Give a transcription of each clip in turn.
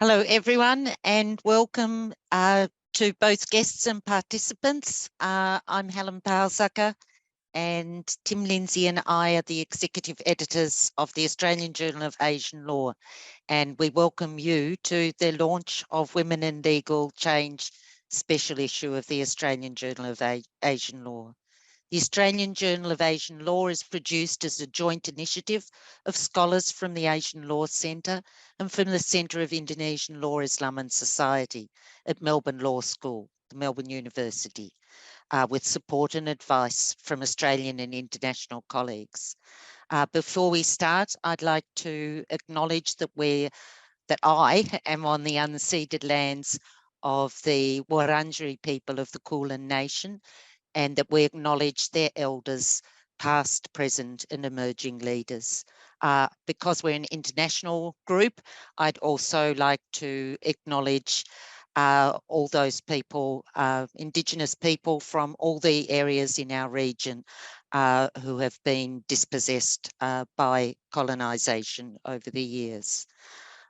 Hello, everyone, and welcome to both guests and participants. I'm Helen Powell-Zucker, and Tim Lindsay and I are the executive editors of the Australian Journal of Asian Law, and we welcome you to the launch of Women in Legal Change special issue of the Australian Journal of Asian Law. The Australian Journal of Asian Law is produced as a joint initiative of scholars from the Asian Law Centre and from the Centre of Indonesian Law, Islam and Society at Melbourne Law School, the Melbourne University, with support and advice from Australian and international colleagues. Before we start, I'd like to acknowledge that I am on the unceded lands of the Wurundjeri people of the Kulin Nation, and that we acknowledge their elders, past, present, and emerging leaders. Because we're an international group, I'd also like to acknowledge all those people, Indigenous people from all the areas in our region who have been dispossessed by colonisation over the years.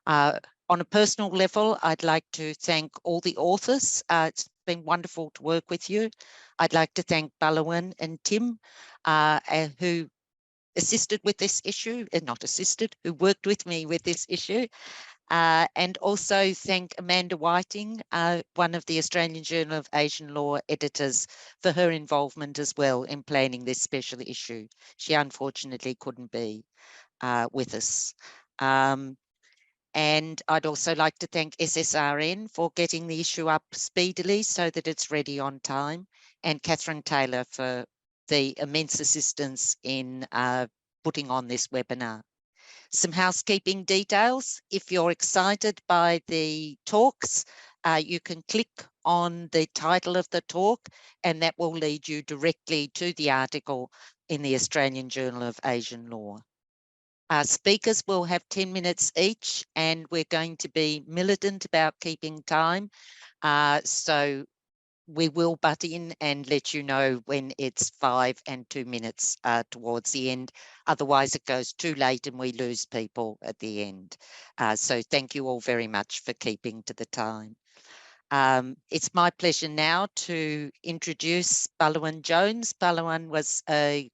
On a personal level, I'd like to thank all the authors. It's been wonderful to work with you. I'd like to thank Balawan and Tim, who assisted with this issue, not assisted, who worked with me with this issue. And also thank Amanda Whiting, one of the Australian Journal of Asian Law editors, for her involvement as well in planning this special issue. She unfortunately couldn't be with us. And I'd also like to thank SSRN for getting the issue up speedily so that it's ready on time, and Catherine Taylor for the immense assistance in putting on this webinar. Some housekeeping details. If you're excited by the talks, you can click on the title of the talk and that will lead you directly to the article in the Australian Journal of Asian Law. Our speakers will have 10 minutes each, and we're going to be militant about keeping time. So we will butt in and let you know when it's 5 and 2 minutes towards the end. Otherwise, it goes too late and we lose people at the end. So thank you all very much for keeping to the time. It's my pleasure now to introduce Balawan Jones. Balawan was a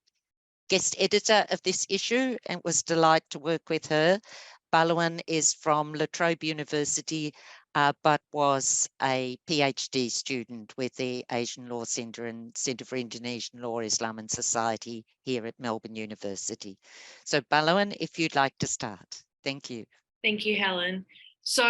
guest editor of this issue, and it was a delight to work with her. Balawan is from La Trobe University, but was a PhD student with the Asian Law Centre and Centre for Indonesian Law, Islam and Society here at Melbourne University. So Balawan, if you'd like to start. Thank you. Thank you, Helen. So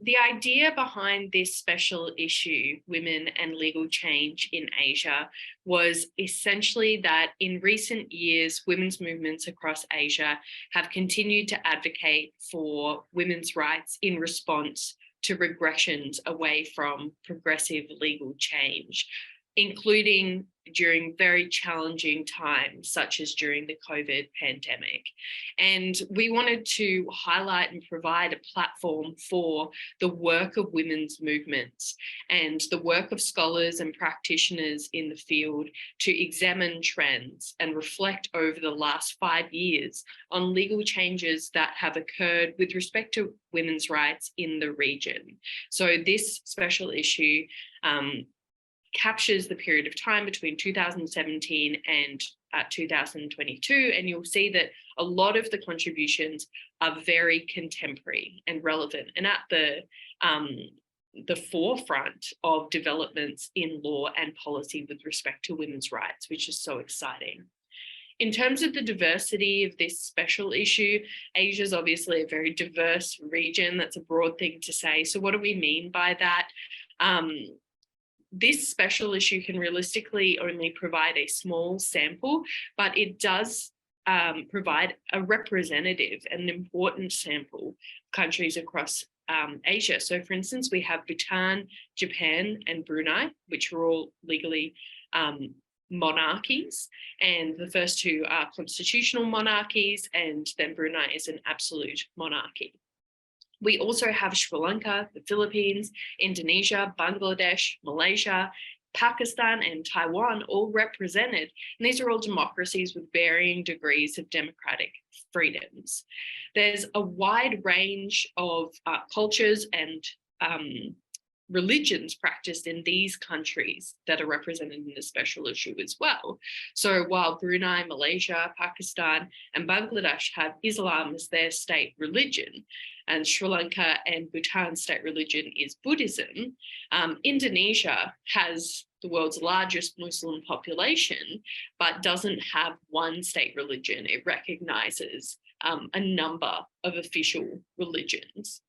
the idea behind this special issue, Women and Legal Change in Asia, was essentially that in recent years, women's movements across Asia have continued to advocate for women's rights in response to regressions away from progressive legal change, including during very challenging times, such as during the COVID pandemic. And we wanted to highlight and provide a platform for the work of women's movements and the work of scholars and practitioners in the field to examine trends and reflect over the last 5 years on legal changes that have occurred with respect to women's rights in the region. So this special issue captures the period of time between 2017 and 2022, and you'll see that a lot of the contributions are very contemporary and relevant and at the forefront of developments in law and policy with respect to women's rights, which is so exciting. In terms of the diversity of this special issue, Asia is obviously a very diverse region. That's a broad thing to say. So what do we mean by that? This special issue can realistically only provide a small sample, but it does provide a representative and an important sample of countries across Asia. So for instance, we have Bhutan, Japan, and Brunei, which are all legally monarchies. And the first two are constitutional monarchies, and then Brunei is an absolute monarchy. We also have Sri Lanka, the Philippines, Indonesia, Bangladesh, Malaysia, Pakistan and Taiwan all represented, and these are all democracies with varying degrees of democratic freedoms. There's a wide range of cultures and religions practiced in these countries that are represented in the special issue as well. So while Brunei, Malaysia, Pakistan, and Bangladesh have Islam as their state religion, and Sri Lanka and Bhutan's state religion is Buddhism, Indonesia has the world's largest Muslim population, but doesn't have one state religion. It recognizes a number of official religions.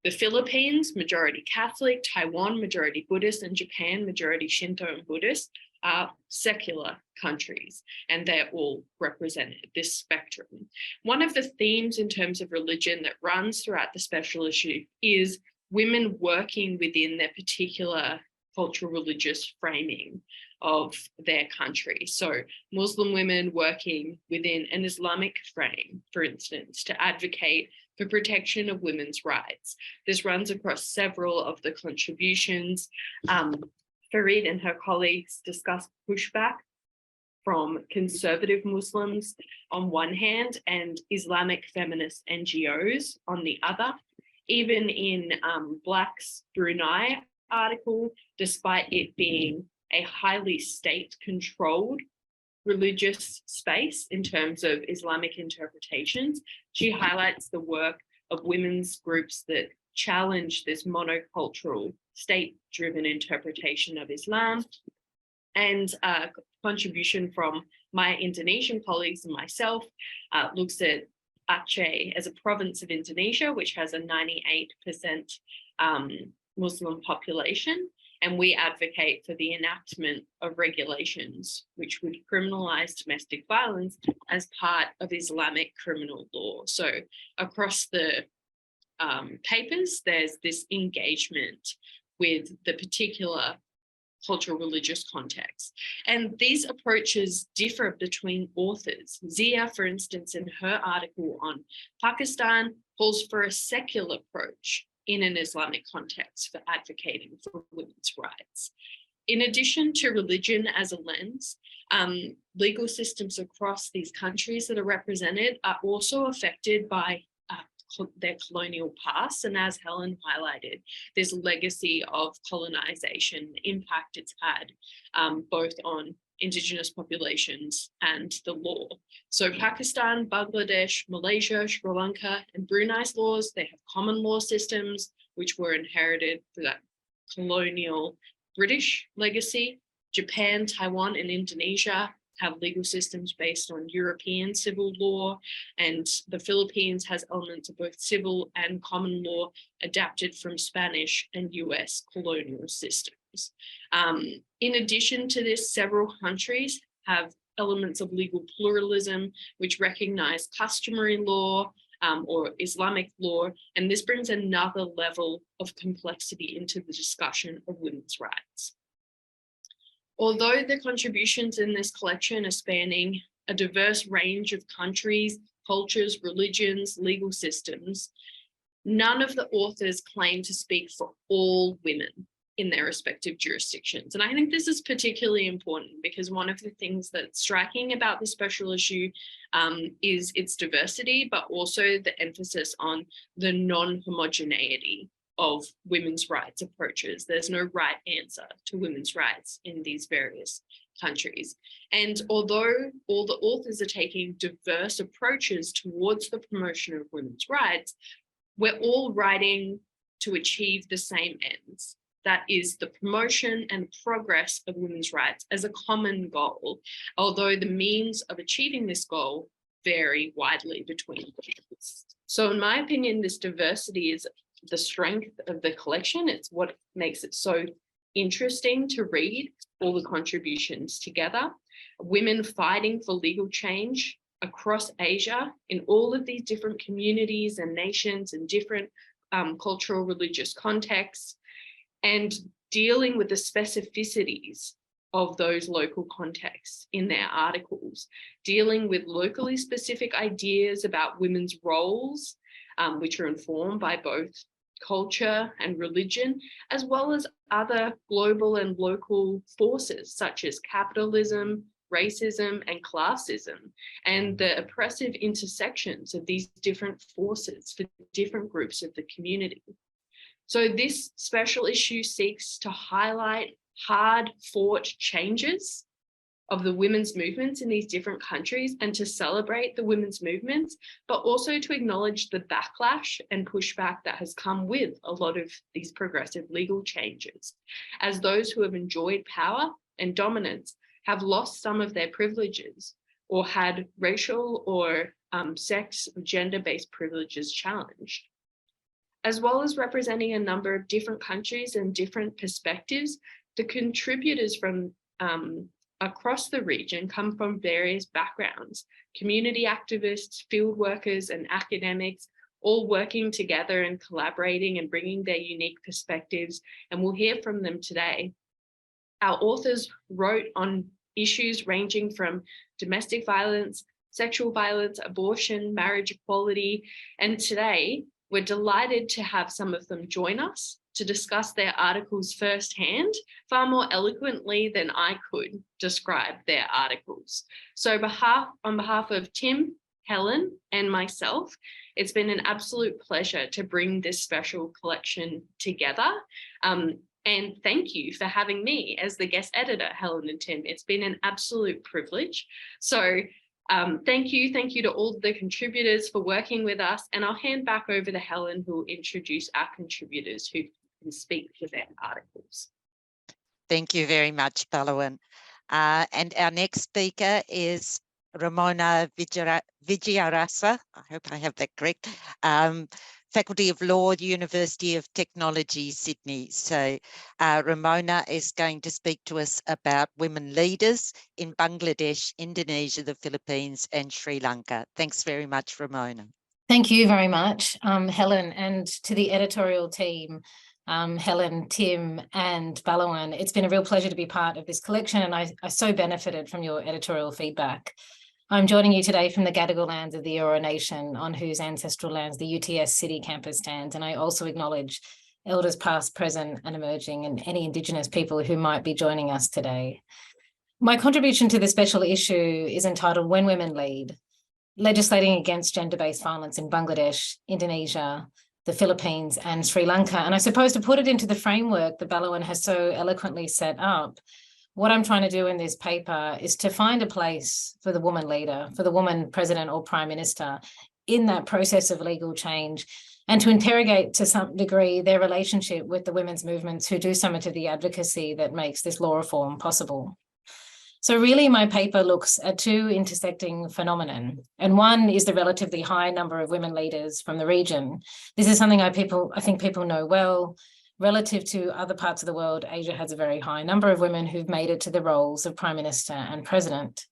The Philippines, majority Catholic, Taiwan, majority Buddhist, and Japan, majority Shinto and Buddhist, are secular countries, and they're all represented, this spectrum. One of the themes in terms of religion that runs throughout the special issue is women working within their particular cultural religious framing of their country. So Muslim women working within an Islamic frame, for instance, to advocate for protection of women's rights. This runs across several of the contributions. Farid and her colleagues discussed pushback from conservative Muslims on one hand and Islamic feminist NGOs on the other. Even in Black's Brunei article, despite it being a highly state-controlled religious space in terms of Islamic interpretations, she highlights the work of women's groups that challenge this monocultural, state-driven interpretation of Islam. And a contribution from my Indonesian colleagues and myself looks at Aceh as a province of Indonesia, which has a 98% Muslim population. And we advocate for the enactment of regulations which would criminalize domestic violence as part of Islamic criminal law. So across the papers, there's this engagement with the particular cultural religious context. And these approaches differ between authors. Zia, for instance, in her article on Pakistan, calls for a secular approach in an Islamic context for advocating for women's rights. In addition to religion as a lens, legal systems across these countries that are represented are also affected by their colonial past. And as Helen highlighted, this legacy of colonization, the impact it's had both on Indigenous populations and the law. So Pakistan, Bangladesh, Malaysia, Sri Lanka, and Brunei's laws, they have common law systems, which were inherited through that colonial British legacy. Japan, Taiwan, and Indonesia have legal systems based on European civil law, and the Philippines has elements of both civil and common law adapted from Spanish and US colonial systems. In addition to this, several countries have elements of legal pluralism, which recognize customary law or Islamic law, and this brings another level of complexity into the discussion of women's rights. Although the contributions in this collection are spanning a diverse range of countries, cultures, religions, legal systems, none of the authors claim to speak for all women in their respective jurisdictions. And I think this is particularly important because one of the things that's striking about the special issue is its diversity, but also the emphasis on the non-homogeneity of women's rights approaches. There's no right answer to women's rights in these various countries. And although all the authors are taking diverse approaches towards the promotion of women's rights, we're all writing to achieve the same ends. That is the promotion and progress of women's rights as a common goal, although the means of achieving this goal vary widely between countries. So in my opinion, this diversity is the strength of the collection. It's what makes it so interesting to read all the contributions together. Women fighting for legal change across Asia in all of these different communities and nations and different cultural religious contexts, and dealing with the specificities of those local contexts in their articles, dealing with locally specific ideas about women's roles, which are informed by both culture, and religion, as well as other global and local forces such as capitalism, racism, and classism, and the oppressive intersections of these different forces for different groups of the community. So this special issue seeks to highlight hard-fought changes of the women's movements in these different countries and to celebrate the women's movements, but also to acknowledge the backlash and pushback that has come with a lot of these progressive legal changes, as those who have enjoyed power and dominance have lost some of their privileges or had racial or sex or gender-based privileges challenged. As well as representing a number of different countries and different perspectives, the contributors from across the region come from various backgrounds: community activists, field workers, and academics, all working together and collaborating and bringing their unique perspectives, and we'll hear from them today. Our authors wrote on issues ranging from domestic violence, sexual violence, abortion, marriage equality, and today we're delighted to have some of them join us to discuss their articles firsthand, far more eloquently than I could describe their articles. So on behalf of Tim, Helen, and myself, it's been an absolute pleasure to bring this special collection together. And thank you for having me as the guest editor, Helen and Tim. It's been an absolute privilege. So thank you to all the contributors for working with us. And I'll hand back over to Helen, who will introduce our contributors who can speak to their articles. Thank you very much, Balawan. And our next speaker is Ramona Vijayarasa. I hope I have that correct. Faculty of Law, University of Technology, Sydney. So Ramona is going to speak to us about women leaders in Bangladesh, Indonesia, the Philippines, and Sri Lanka. Thanks very much, Ramona. Thank you very much, Helen, and to the editorial team, Helen, Tim, and Balawan. It's been a real pleasure to be part of this collection, and I so benefited from your editorial feedback. I'm joining you today from the Gadigal lands of the Eora Nation, on whose ancestral lands the UTS City campus stands, and I also acknowledge elders past, present, and emerging, and any Indigenous people who might be joining us today. My contribution to the special issue is entitled When Women Lead, Legislating Against Gender-Based Violence in Bangladesh, Indonesia, the Philippines, and Sri Lanka. And I suppose to put it into the framework that Balawan has so eloquently set up, what I'm trying to do in this paper is to find a place for the woman leader, for the woman president or prime minister in that process of legal change, and to interrogate to some degree their relationship with the women's movements who do so much of the advocacy that makes this law reform possible. So really my paper looks at two intersecting phenomenon, and one is the relatively high number of women leaders from the region. This is something I think people know well. Relative to other parts of the world, Asia has a very high number of women who've made it to the roles of prime minister and president.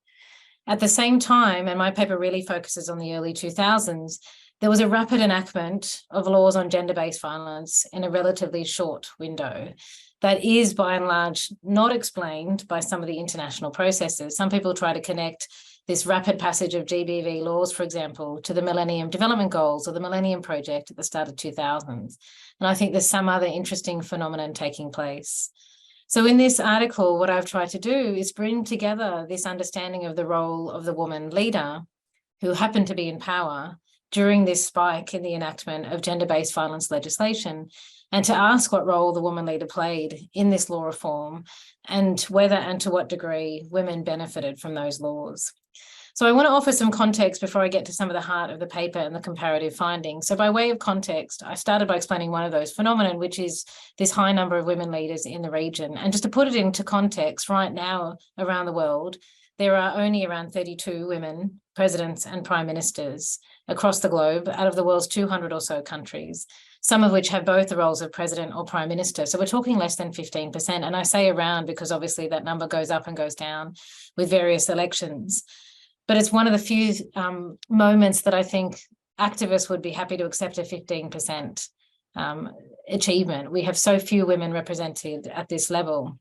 At the same time, and my paper really focuses on the early 2000s, there was a rapid enactment of laws on gender-based violence in a relatively short window that is by and large not explained by some of the international processes. Some people try to connect this rapid passage of GBV laws, for example, to the Millennium Development Goals or the Millennium Project at the start of 2000s. And I think there's some other interesting phenomenon taking place. So in this article, what I've tried to do is bring together this understanding of the role of the woman leader who happened to be in power during this spike in the enactment of gender-based violence legislation, and to ask what role the woman leader played in this law reform and whether and to what degree women benefited from those laws. So I want to offer some context before I get to some of the heart of the paper and the comparative findings. So by way of context, I started by explaining one of those phenomena, which is this high number of women leaders in the region. And just to put it into context, right now around the world, there are only around 32 women presidents and prime ministers across the globe out of the world's 200 or so countries, some of which have both the roles of president or prime minister. So we're talking less than 15%. And I say around because obviously that number goes up and goes down with various elections. But it's one of the few moments that I think activists would be happy to accept a 15% achievement. We have so few women represented at this level.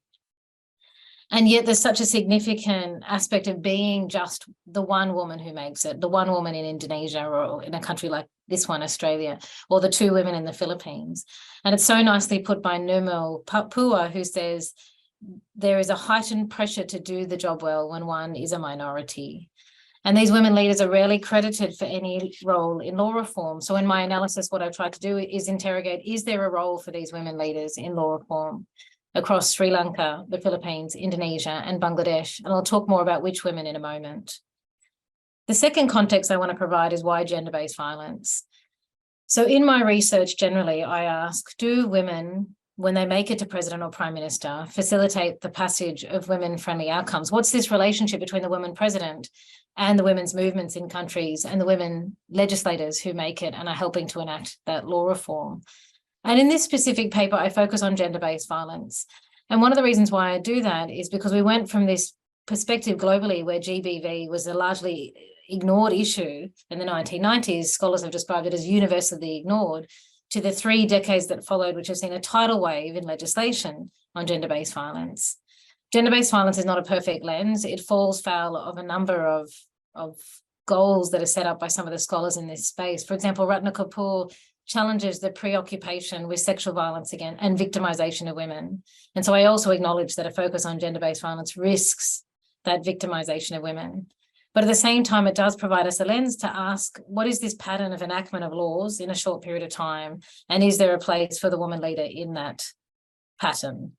And yet there's such a significant aspect of being just the one woman who makes it, the one woman in Indonesia or in a country like this one, Australia, or the two women in the Philippines. And it's so nicely put by Nirmal Pua, who says, there is a heightened pressure to do the job well when one is a minority. And these women leaders are rarely credited for any role in law reform. So in my analysis, what I've tried to do is interrogate, is there a role for these women leaders in law reform across Sri Lanka, the Philippines, Indonesia, and Bangladesh? And I'll talk more about which women in a moment. The second context I want to provide is why gender-based violence. So in my research, generally, I ask, do women, when they make it to president or prime minister, facilitate the passage of women-friendly outcomes? What's this relationship between the woman president and the women's movements in countries and the women legislators who make it and are helping to enact that law reform? And in this specific paper, I focus on gender-based violence. And one of the reasons why I do that is because we went from this perspective globally where GBV was a largely ignored issue in the 1990s, scholars have described it as universally ignored, to the 3 decades that followed, which have seen a tidal wave in legislation on gender-based violence. Gender-based violence is not a perfect lens. It falls foul of a number of goals that are set up by some of the scholars in this space. For example, Ratna Kapoor challenges the preoccupation with sexual violence again and victimization of women. And so I also acknowledge that a focus on gender-based violence risks that victimization of women. But at the same time, it does provide us a lens to ask, what is this pattern of enactment of laws in a short period of time? And is there a place for the woman leader in that pattern?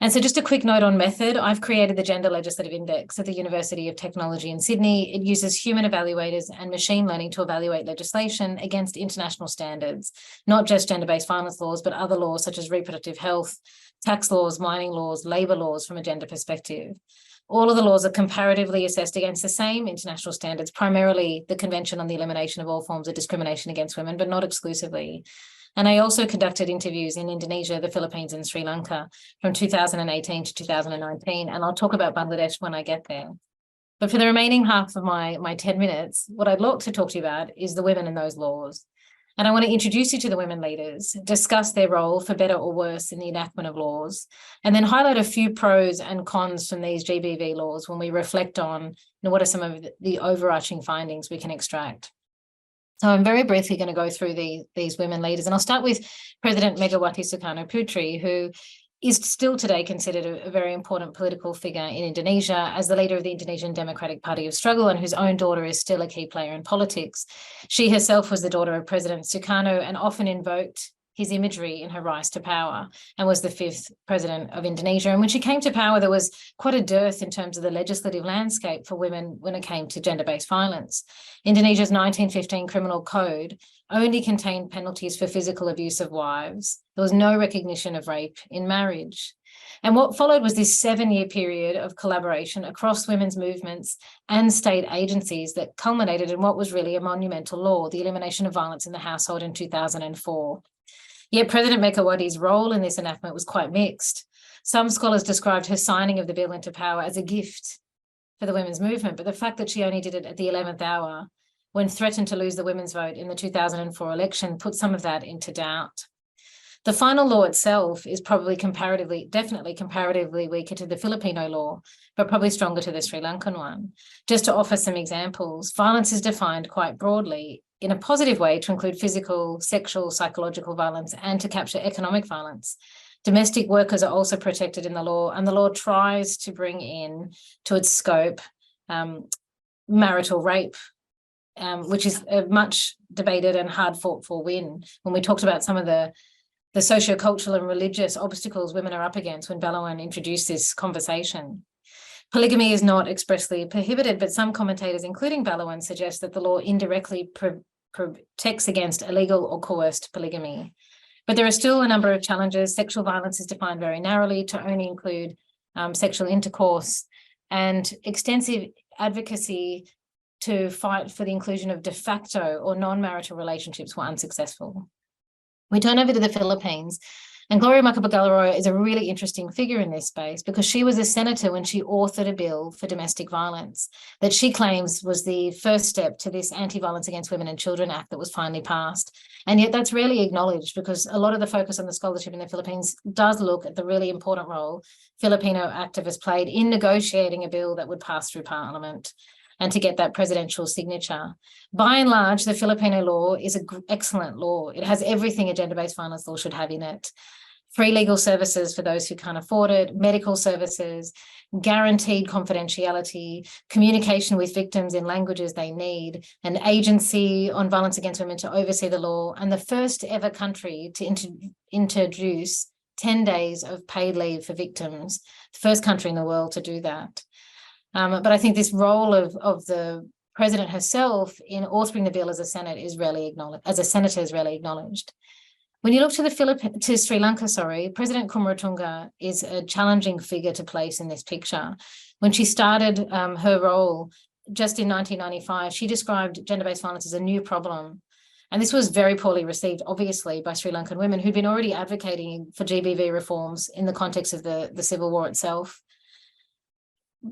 And so just a quick note on method, I've created the Gender Legislative Index at the University of Technology in Sydney. It uses human evaluators and machine learning to evaluate legislation against international standards, not just gender-based violence laws, but other laws such as reproductive health, tax laws, mining laws, labour laws from a gender perspective. All of the laws are comparatively assessed against the same international standards, primarily the Convention on the Elimination of All Forms of Discrimination Against Women, but not exclusively. And I also conducted interviews in Indonesia, the Philippines, and Sri Lanka from 2018 to 2019. And I'll talk about Bangladesh when I get there. But for the remaining half of my 10 minutes, what I'd like to talk to you about is the women in those laws. And I want to introduce you to the women leaders, discuss their role for better or worse in the enactment of laws, and then highlight a few pros and cons from these GBV laws when we reflect on what are some of the overarching findings we can extract. So I'm very briefly going to go through these women leaders, and I'll start with President Megawati Sukarno Putri, who is still today considered a very important political figure in Indonesia as the leader of the Indonesian Democratic Party of Struggle, and whose own daughter is still a key player in politics. She herself was the daughter of President Sukarno and often invoked his imagery in her rise to power, and was the 5th president of Indonesia. And when she came to power, there was quite a dearth in terms of the legislative landscape for women when it came to gender-based violence. Indonesia's 1915 criminal code only contained penalties for physical abuse of wives. There was no recognition of rape in marriage. And what followed was this 7-year period of collaboration across women's movements and state agencies that culminated in what was really a monumental law, the Elimination of Violence in the Household in 2004. Yet President Megawati's role in this enactment was quite mixed. Some scholars described her signing of the bill into power as a gift for the women's movement, but the fact that she only did it at the 11th hour, when threatened to lose the women's vote in the 2004 election, put some of that into doubt. The final law itself is probably definitely comparatively weaker to the Filipino law, but probably stronger to the Sri Lankan one. Just to offer some examples, violence is defined quite broadly in a positive way to include physical, sexual, psychological violence, and to capture economic violence. Domestic workers are also protected in the law, and the law tries to bring in to its scope marital rape, which is a much debated and hard fought for win. When we talked about some of the socio-cultural and religious obstacles women are up against when Balawan introduced this conversation. Polygamy is not expressly prohibited, but some commentators, including Balawan, suggest that the law indirectly protects against illegal or coerced polygamy. But there are still a number of challenges. Sexual violence is defined very narrowly to only include sexual intercourse, and extensive advocacy to fight for the inclusion of de facto or non-marital relationships were unsuccessful. We turn over to the Philippines. And Gloria Macapagal-Arroyo is a really interesting figure in this space because she was a senator when she authored a bill for domestic violence that she claims was the first step to this Anti-Violence Against Women and Children Act that was finally passed. And yet that's rarely acknowledged because a lot of the focus on the scholarship in the Philippines does look at the really important role Filipino activists played in negotiating a bill that would pass through Parliament and to get that presidential signature. By and large, the Filipino law is an excellent law. It has everything a gender-based violence law should have in it. Free legal services for those who can't afford it, medical services, guaranteed confidentiality, communication with victims in languages they need, an agency on violence against women to oversee the law, and the first ever country to introduce 10 days of paid leave for victims, the first country in the world to do that. But I think this role of the president herself in authoring the bill as a senator is rarely acknowledged. When you look to Sri Lanka, President Kumaratunga is a challenging figure to place in this picture. When she started her role just in 1995, she described gender-based violence as a new problem. And this was very poorly received, obviously, by Sri Lankan women who'd been already advocating for GBV reforms in the context of the civil war itself.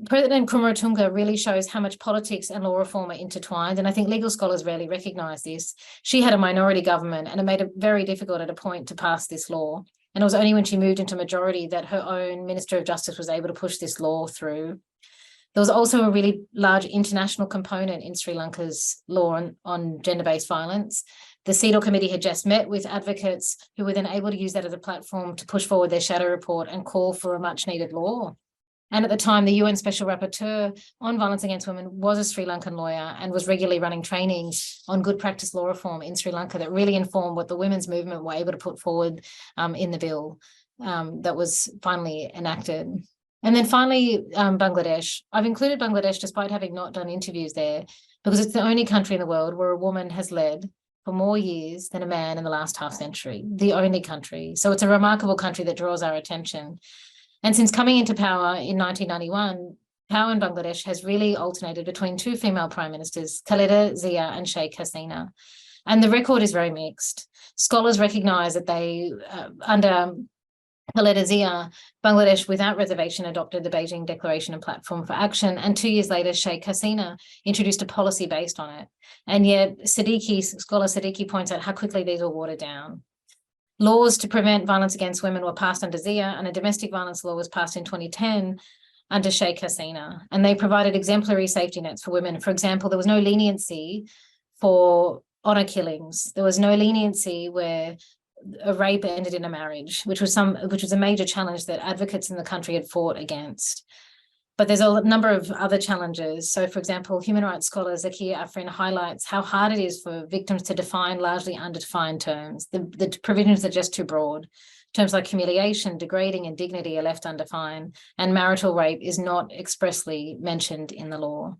President Kumaratunga really shows how much politics and law reform are intertwined, and I think legal scholars rarely recognise this. She had a minority government, and it made it very difficult at a point to pass this law. And it was only when she moved into majority that her own Minister of Justice was able to push this law through. There was also a really large international component in Sri Lanka's law on gender-based violence. The CEDAW committee had just met with advocates who were then able to use that as a platform to push forward their shadow report and call for a much-needed law. And at the time, the UN Special Rapporteur on Violence Against Women was a Sri Lankan lawyer and was regularly running trainings on good practice law reform in Sri Lanka that really informed what the women's movement were able to put forward in the bill that was finally enacted. And then finally, Bangladesh. I've included Bangladesh despite having not done interviews there because it's the only country in the world where a woman has led for more years than a man in the last half century, the only country. So it's a remarkable country that draws our attention. And since coming into power in 1991, power in Bangladesh has really alternated between two female prime ministers, Khaleda Zia and Sheikh Hasina. And the record is very mixed. Scholars recognise that under Khaleda Zia, Bangladesh without reservation adopted the Beijing Declaration and Platform for Action, and 2 years later, Sheikh Hasina introduced a policy based on it. And yet scholar Siddiqui points out how quickly these were watered down. Laws to prevent violence against women were passed under Zia, and a domestic violence law was passed in 2010 under Sheikh Hasina. And they provided exemplary safety nets for women. For example, there was no leniency for honour killings. There was no leniency where a rape ended in a marriage, which was a major challenge that advocates in the country had fought against. But there's a number of other challenges. So, for example, human rights scholar Zakia Afrin highlights how hard it is for victims to define largely underdefined terms. The provisions are just too broad. Terms like humiliation, degrading, and dignity are left undefined, and marital rape is not expressly mentioned in the law.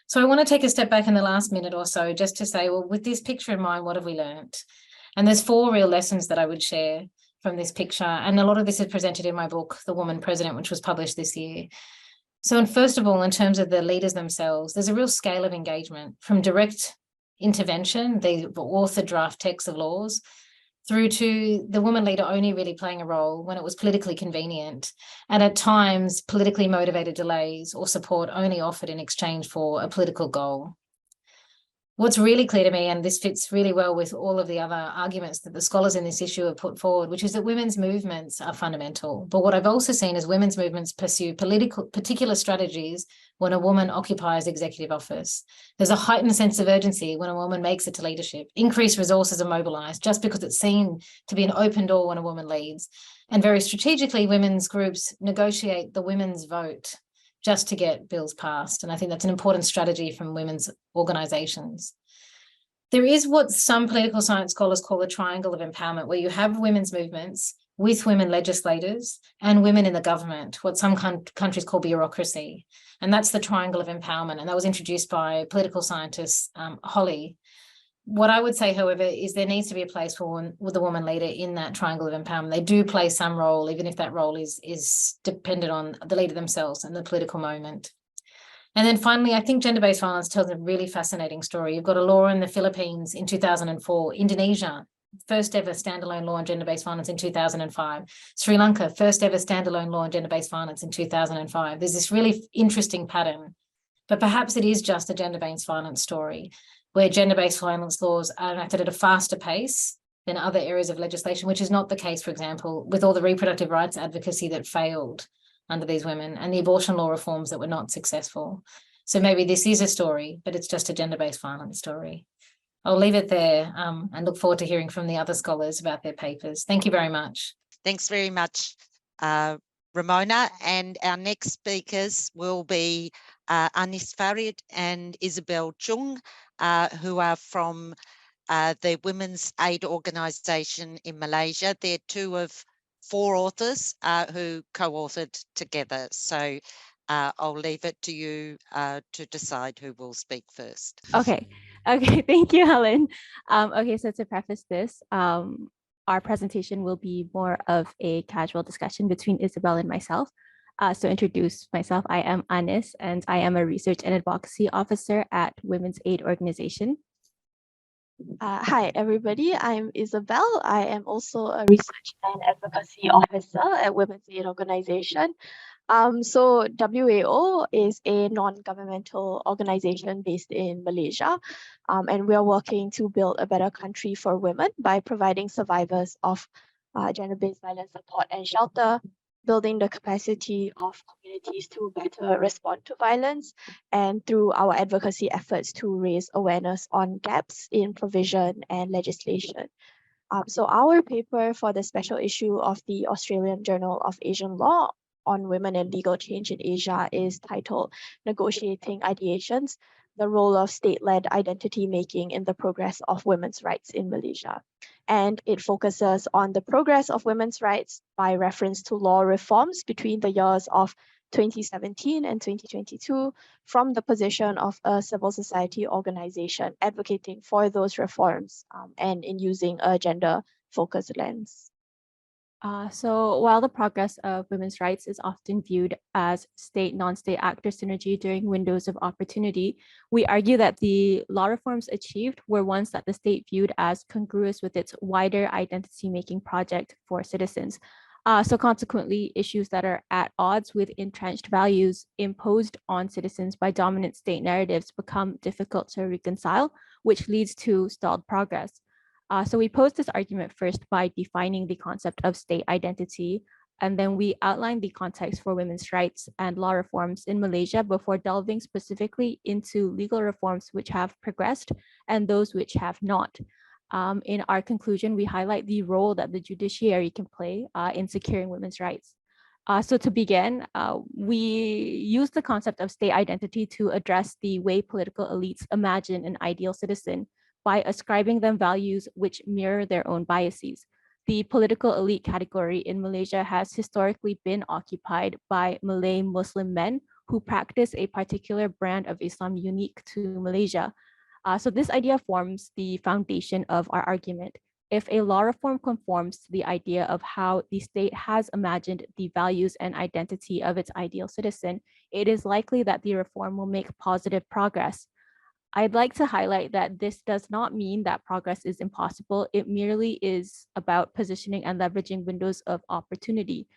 So I want to take a step back in the last minute or so just to say, well, with this picture in mind, what have we learnt? And there's 4 real lessons that I would share from this picture. And a lot of this is presented in my book, The Woman President, which was published this year. So, and first of all, in terms of the leaders themselves, there's a real scale of engagement from direct intervention, the author draft texts of laws, through to the woman leader only really playing a role when it was politically convenient, and at times politically motivated delays or support only offered in exchange for a political goal. What's really clear to me, and this fits really well with all of the other arguments that the scholars in this issue have put forward, which is that women's movements are fundamental. But what I've also seen is women's movements pursue particular strategies when a woman occupies executive office. There's a heightened sense of urgency when a woman makes it to leadership. Increased resources are mobilised just because it's seen to be an open door when a woman leads. And very strategically, women's groups negotiate the women's vote just to get bills passed. And I think that's an important strategy from women's organisations. There is what some political science scholars call a triangle of empowerment, where you have women's movements with women legislators and women in the government, what some countries call bureaucracy. And that's the triangle of empowerment. And that was introduced by political scientist Holly. What I would say, however, is there needs to be a place for the woman leader in that triangle of empowerment. They do play some role, even if that role is dependent on the leader themselves and the political moment. And then finally, I think gender-based violence tells a really fascinating story. You've got a law in the Philippines in 2004, Indonesia, first ever standalone law on gender-based violence in 2005. Sri Lanka, first ever standalone law on gender-based violence in 2005. There's this really interesting pattern, but perhaps it is just a gender-based violence story where gender-based violence laws are enacted at a faster pace than other areas of legislation, which is not the case, for example, with all the reproductive rights advocacy that failed under these women and the abortion law reforms that were not successful. So maybe this is a story, but it's just a gender-based violence story. I'll leave it there and look forward to hearing from the other scholars about their papers. Thank you very much. Thanks very much, Ramona. And our next speakers will be Anis Farid and Isabel Chung, who are from the Women's Aid Organisation in Malaysia. They're two of 4 authors who co-authored together. So I'll leave it to you to decide who will speak first. Okay, thank you, Helen. Okay, so to preface this, our presentation will be more of a casual discussion between Isabel and myself. So introduce myself, I am Anis, and I am a research and advocacy officer at Women's Aid Organization. Hi, everybody. I'm Isabel. I am also a research and advocacy officer at Women's Aid Organization. So WAO is a non-governmental organization based in Malaysia, and we are working to build a better country for women by providing survivors of gender-based violence support and shelter, building the capacity of communities to better respond to violence, and through our advocacy efforts to raise awareness on gaps in provision and legislation. So our paper for the special issue of the Australian Journal of Asian Law on Women and Legal Change in Asia is titled Negotiating Ideations, the Role of State-Led Identity Making in the Progress of Women's Rights in Malaysia. And it focuses on the progress of women's rights by reference to law reforms between the years of 2017 and 2022 from the position of a civil society organization advocating for those reforms and in using a gender-focused lens. So while the progress of women's rights is often viewed as state, non-state actor synergy during windows of opportunity, we argue that the law reforms achieved were ones that the state viewed as congruous with its wider identity-making project for citizens. So consequently, issues that are at odds with entrenched values imposed on citizens by dominant state narratives become difficult to reconcile, which leads to stalled progress. So we pose this argument first by defining the concept of state identity, and then we outline the context for women's rights and law reforms in Malaysia before delving specifically into legal reforms which have progressed and those which have not. In our conclusion, we highlight the role that the judiciary can play in securing women's rights. So to begin, we use the concept of state identity to address the way political elites imagine an ideal citizen by ascribing them values which mirror their own biases. The political elite category in Malaysia has historically been occupied by Malay Muslim men who practice a particular brand of Islam unique to Malaysia. So this idea forms the foundation of our argument. If a law reform conforms to the idea of how the state has imagined the values and identity of its ideal citizen, it is likely that the reform will make positive progress. I'd like to highlight that this does not mean that progress is impossible. It merely is about positioning and leveraging windows of opportunity.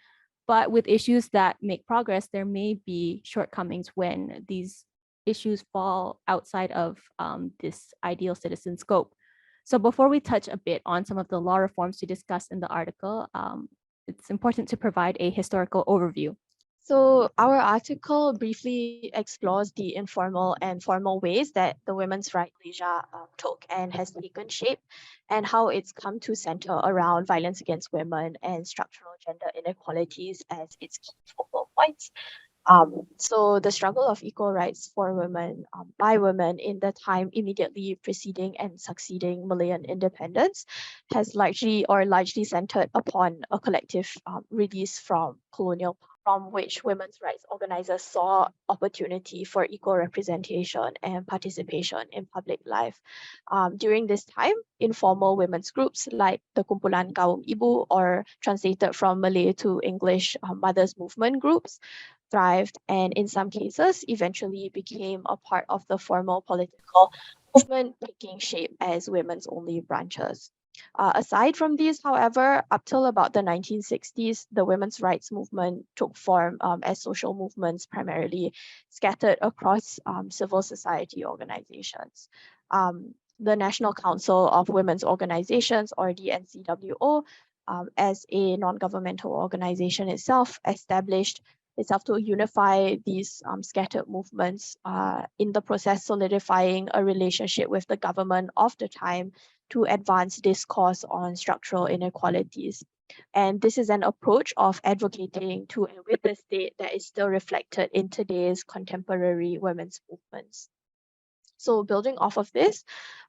But with issues that make progress, there may be shortcomings when these issues fall outside of this ideal citizen scope. So before we touch a bit on some of the law reforms to discuss in the article, it's important to provide a historical overview. So our article briefly explores the informal and formal ways that the women's rights Malaysia took and has taken shape, and how it's come to center around violence against women and structural gender inequalities as its key focal points. So the struggle of equal rights for women by women in the time immediately preceding and succeeding Malayan independence has largely centered upon a collective release from colonial power, from which women's rights organizers saw opportunity for equal representation and participation in public life. During this time, informal women's groups like the Kumpulan Kaum Ibu, or translated from Malay to English, Mothers Movement groups, thrived and in some cases eventually became a part of the formal political movement, taking shape as women's only branches. Aside from these, however, up till about the 1960s, the women's rights movement took form as social movements primarily scattered across civil society organizations. The National Council of Women's Organizations, or the NCWO, as a non-governmental organization itself, established itself to unify these scattered movements, in the process solidifying a relationship with the government of the time to advance discourse on structural inequalities. And this is an approach of advocating to and with the state that is still reflected in today's contemporary women's movements. So building off of this,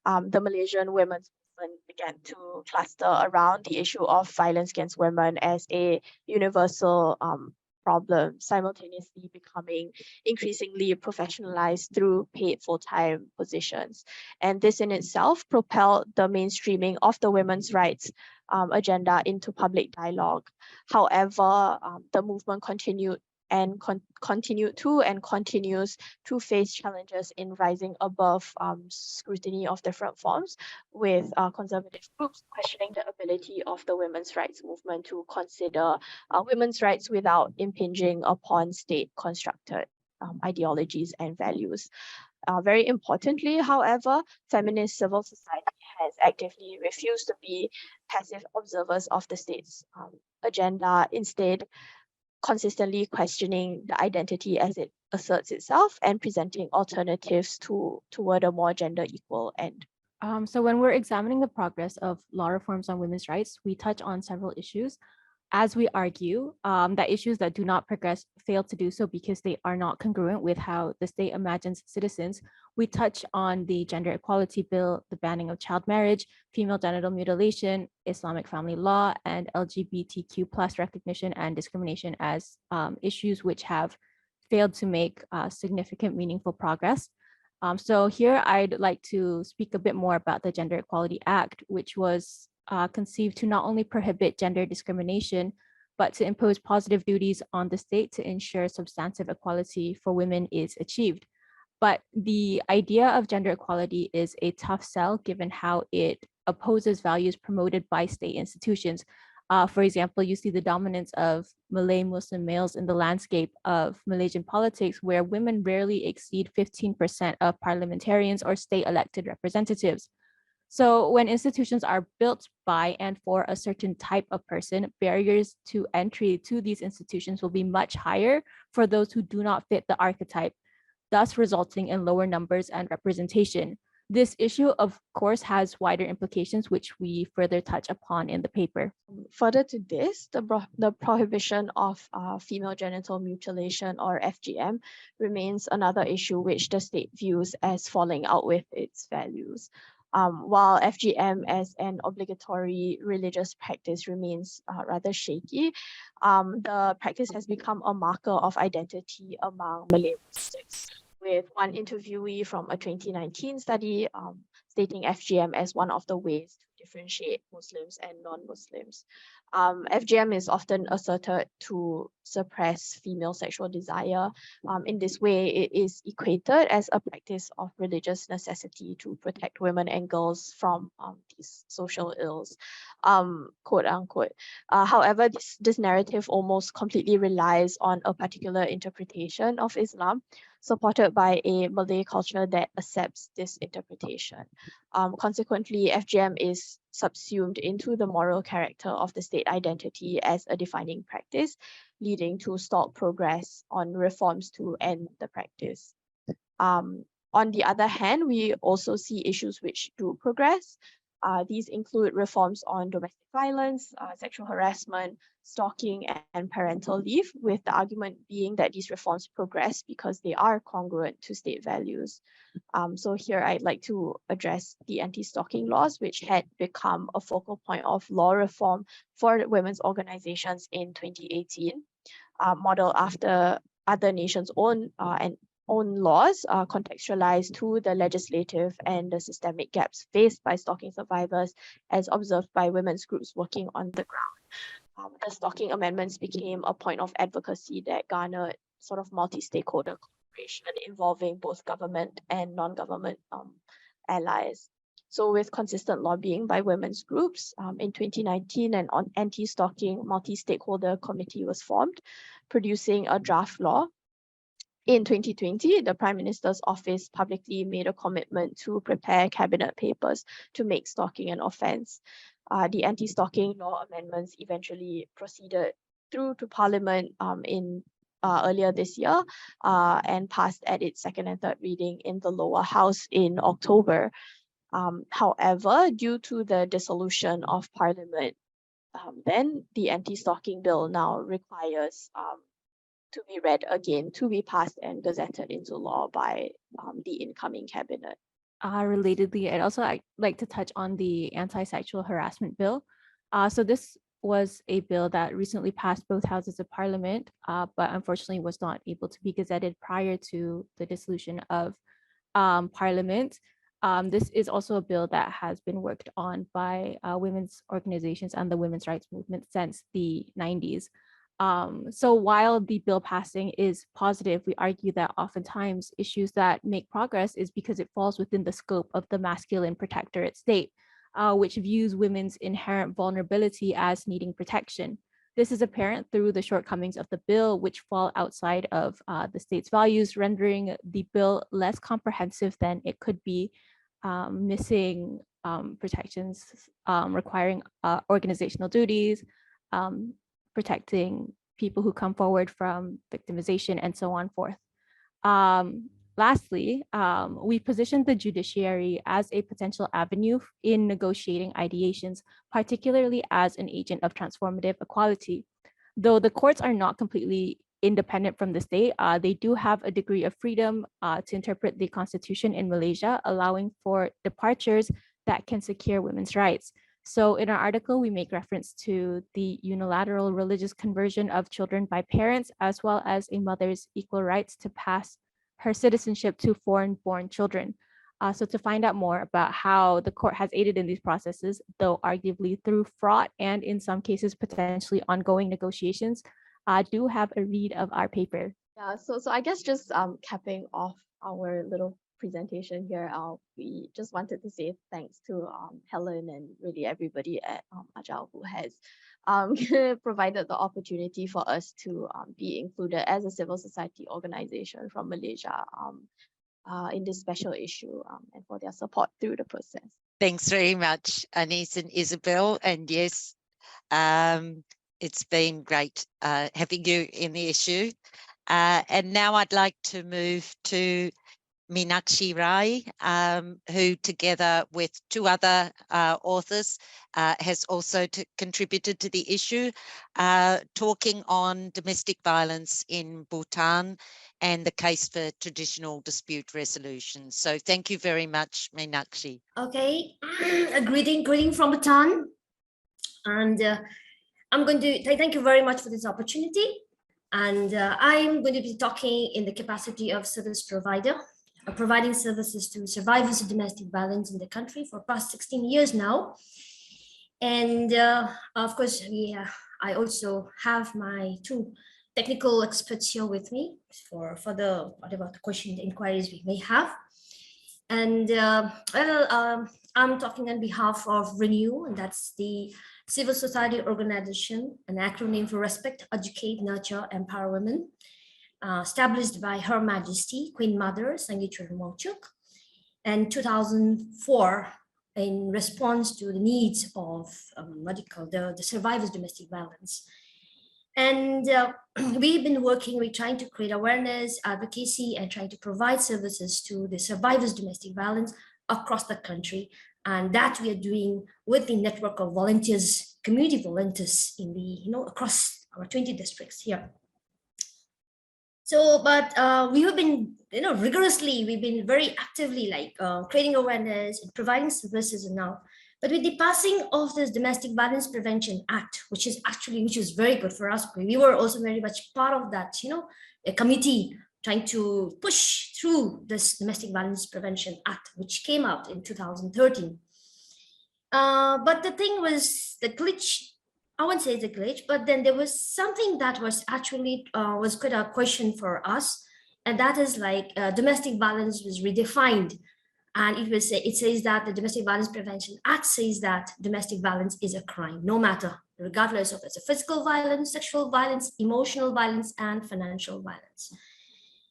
the Malaysian women's movement began to cluster around the issue of violence against women as a universal problem, simultaneously becoming increasingly professionalized through paid full-time positions. And this in itself propelled the mainstreaming of the women's rights agenda into public dialogue. However, the movement continued and continues to face challenges in rising above scrutiny of different forms, with conservative groups questioning the ability of the women's rights movement to consider women's rights without impinging upon state-constructed ideologies and values. Very importantly, however, feminist civil society has actively refused to be passive observers of the state's agenda, instead consistently questioning the identity as it asserts itself and presenting alternatives toward a more gender equal end. So when we're examining the progress of law reforms on women's rights, we touch on several issues. As we argue that issues that do not progress fail to do so because they are not congruent with how the state imagines citizens, we touch on the gender equality bill, the banning of child marriage, female genital mutilation, Islamic family law, and LGBTQ plus recognition and discrimination as issues which have failed to make significant meaningful progress. So here I'd like to speak a bit more about the Gender Equality Act, which was conceived to not only prohibit gender discrimination, but to impose positive duties on the state to ensure substantive equality for women is achieved. But the idea of gender equality is a tough sell given how it opposes values promoted by state institutions. For example, you see the dominance of Malay Muslim males in the landscape of Malaysian politics, where women rarely exceed 15% of parliamentarians or state elected representatives. So when institutions are built by and for a certain type of person, barriers to entry to these institutions will be much higher for those who do not fit the archetype, thus resulting in lower numbers and representation. This issue, of course, has wider implications, which we further touch upon in the paper. Further to this, the prohibition of female genital mutilation, or FGM, remains another issue which the state views as falling out with its values. While FGM as an obligatory religious practice remains rather shaky, the practice has become a marker of identity among Malay Muslims, with one interviewee from a 2019 study stating FGM as one of the ways to differentiate Muslims and non-Muslims. FGM is often asserted to suppress female sexual desire. In this way, it is equated as a practice of religious necessity to protect women and girls from these social ills, quote unquote. However, this narrative almost completely relies on a particular interpretation of Islam, supported by a Malay culture that accepts this interpretation. Consequently, FGM is subsumed into the moral character of the state identity as a defining practice, leading to stalled progress on reforms to end the practice. On the other hand, we also see issues which do progress. These include reforms on domestic violence, sexual harassment, stalking, and parental leave, with the argument being that these reforms progress because they are congruent to state values. So here I'd like to address the anti-stalking laws, which had become a focal point of law reform for women's organizations in 2018, modeled after other nations' own laws contextualized to the legislative and the systemic gaps faced by stalking survivors as observed by women's groups working on the ground. The stalking amendments became a point of advocacy that garnered sort of multi-stakeholder cooperation involving both government and non-government allies. So with consistent lobbying by women's groups, in 2019, an anti-stalking multi-stakeholder committee was formed, producing a draft law. In 2020, the Prime Minister's office publicly made a commitment to prepare cabinet papers to make stalking an offence. The anti-stalking law amendments eventually proceeded through to Parliament in earlier this year and passed at its second and third reading in the lower house in October. However, due to the dissolution of Parliament, then the anti-stalking bill now requires to be read again, to be passed and gazetted into law by the incoming cabinet. Relatedly, I'd also like to touch on the anti-sexual harassment bill. So this was a bill that recently passed both houses of parliament, but unfortunately was not able to be gazetted prior to the dissolution of parliament. This is also a bill that has been worked on by women's organizations and the women's rights movement since the 90s. So while the bill passing is positive, we argue that oftentimes issues that make progress is because it falls within the scope of the masculine protectorate state, which views women's inherent vulnerability as needing protection. This is apparent through the shortcomings of the bill, which fall outside of the state's values, rendering the bill less comprehensive than it could be, missing protections requiring organizational duties, protecting people who come forward from victimization, and so on forth. Lastly, we positioned the judiciary as a potential avenue in negotiating ideations, particularly as an agent of transformative equality. Though the courts are not completely independent from the state, they do have a degree of freedom to interpret the constitution in Malaysia, allowing for departures that can secure women's rights. So in our article, we make reference to the unilateral religious conversion of children by parents, as well as a mother's equal rights to pass her citizenship to foreign-born children. So to find out more about how the court has aided in these processes, though arguably through fraught and in some cases potentially ongoing negotiations, do have a read of our paper. Yeah, so I guess just capping off our little presentation here, we just wanted to say thanks to Helen and really everybody at Agile who has provided the opportunity for us to be included as a civil society organization from Malaysia in this special issue and for their support through the process. Thanks very much, Anis and Isabel. And yes, it's been great having you in the issue. And now I'd like to move to Meenakshi Rai, who together with two other authors has also contributed to the issue, talking on domestic violence in Bhutan and the case for traditional dispute resolution. So thank you very much, Meenakshi. Okay, a greeting from Bhutan. And I'm going to thank you very much for this opportunity. And I'm going to be talking in the capacity of service provider, providing services to survivors of domestic violence in the country for past 16 years now. And of course, I also have my two technical experts here with me for the whatever the question, the inquiries we may have. And I'm talking on behalf of Renew, and that's the civil society organization, an acronym for Respect, Educate, Nurture, Empower Women, established by Her Majesty Queen Mother Sangitran Wangchuk in 2004 in response to the needs of the survivors of domestic violence. And we've been working, we're trying to create awareness, advocacy, and trying to provide services to the survivors of domestic violence across the country. And that we are doing with the network of volunteers, community volunteers in the, across our 20 districts here. So, but we have been, rigorously, we've been very actively creating awareness and providing services and now. But with the passing of this Domestic Violence Prevention Act, which is very good for us, we were also very much part of that, a committee trying to push through this Domestic Violence Prevention Act, which came out in 2013. But the thing was the glitch. I wouldn't say it's a glitch, but then there was something that was actually was quite a question for us. And that is domestic violence was redefined And it says that the Domestic Violence Prevention Act says that domestic violence is a crime, no matter, regardless of it's a physical violence, sexual violence, emotional violence, and financial violence.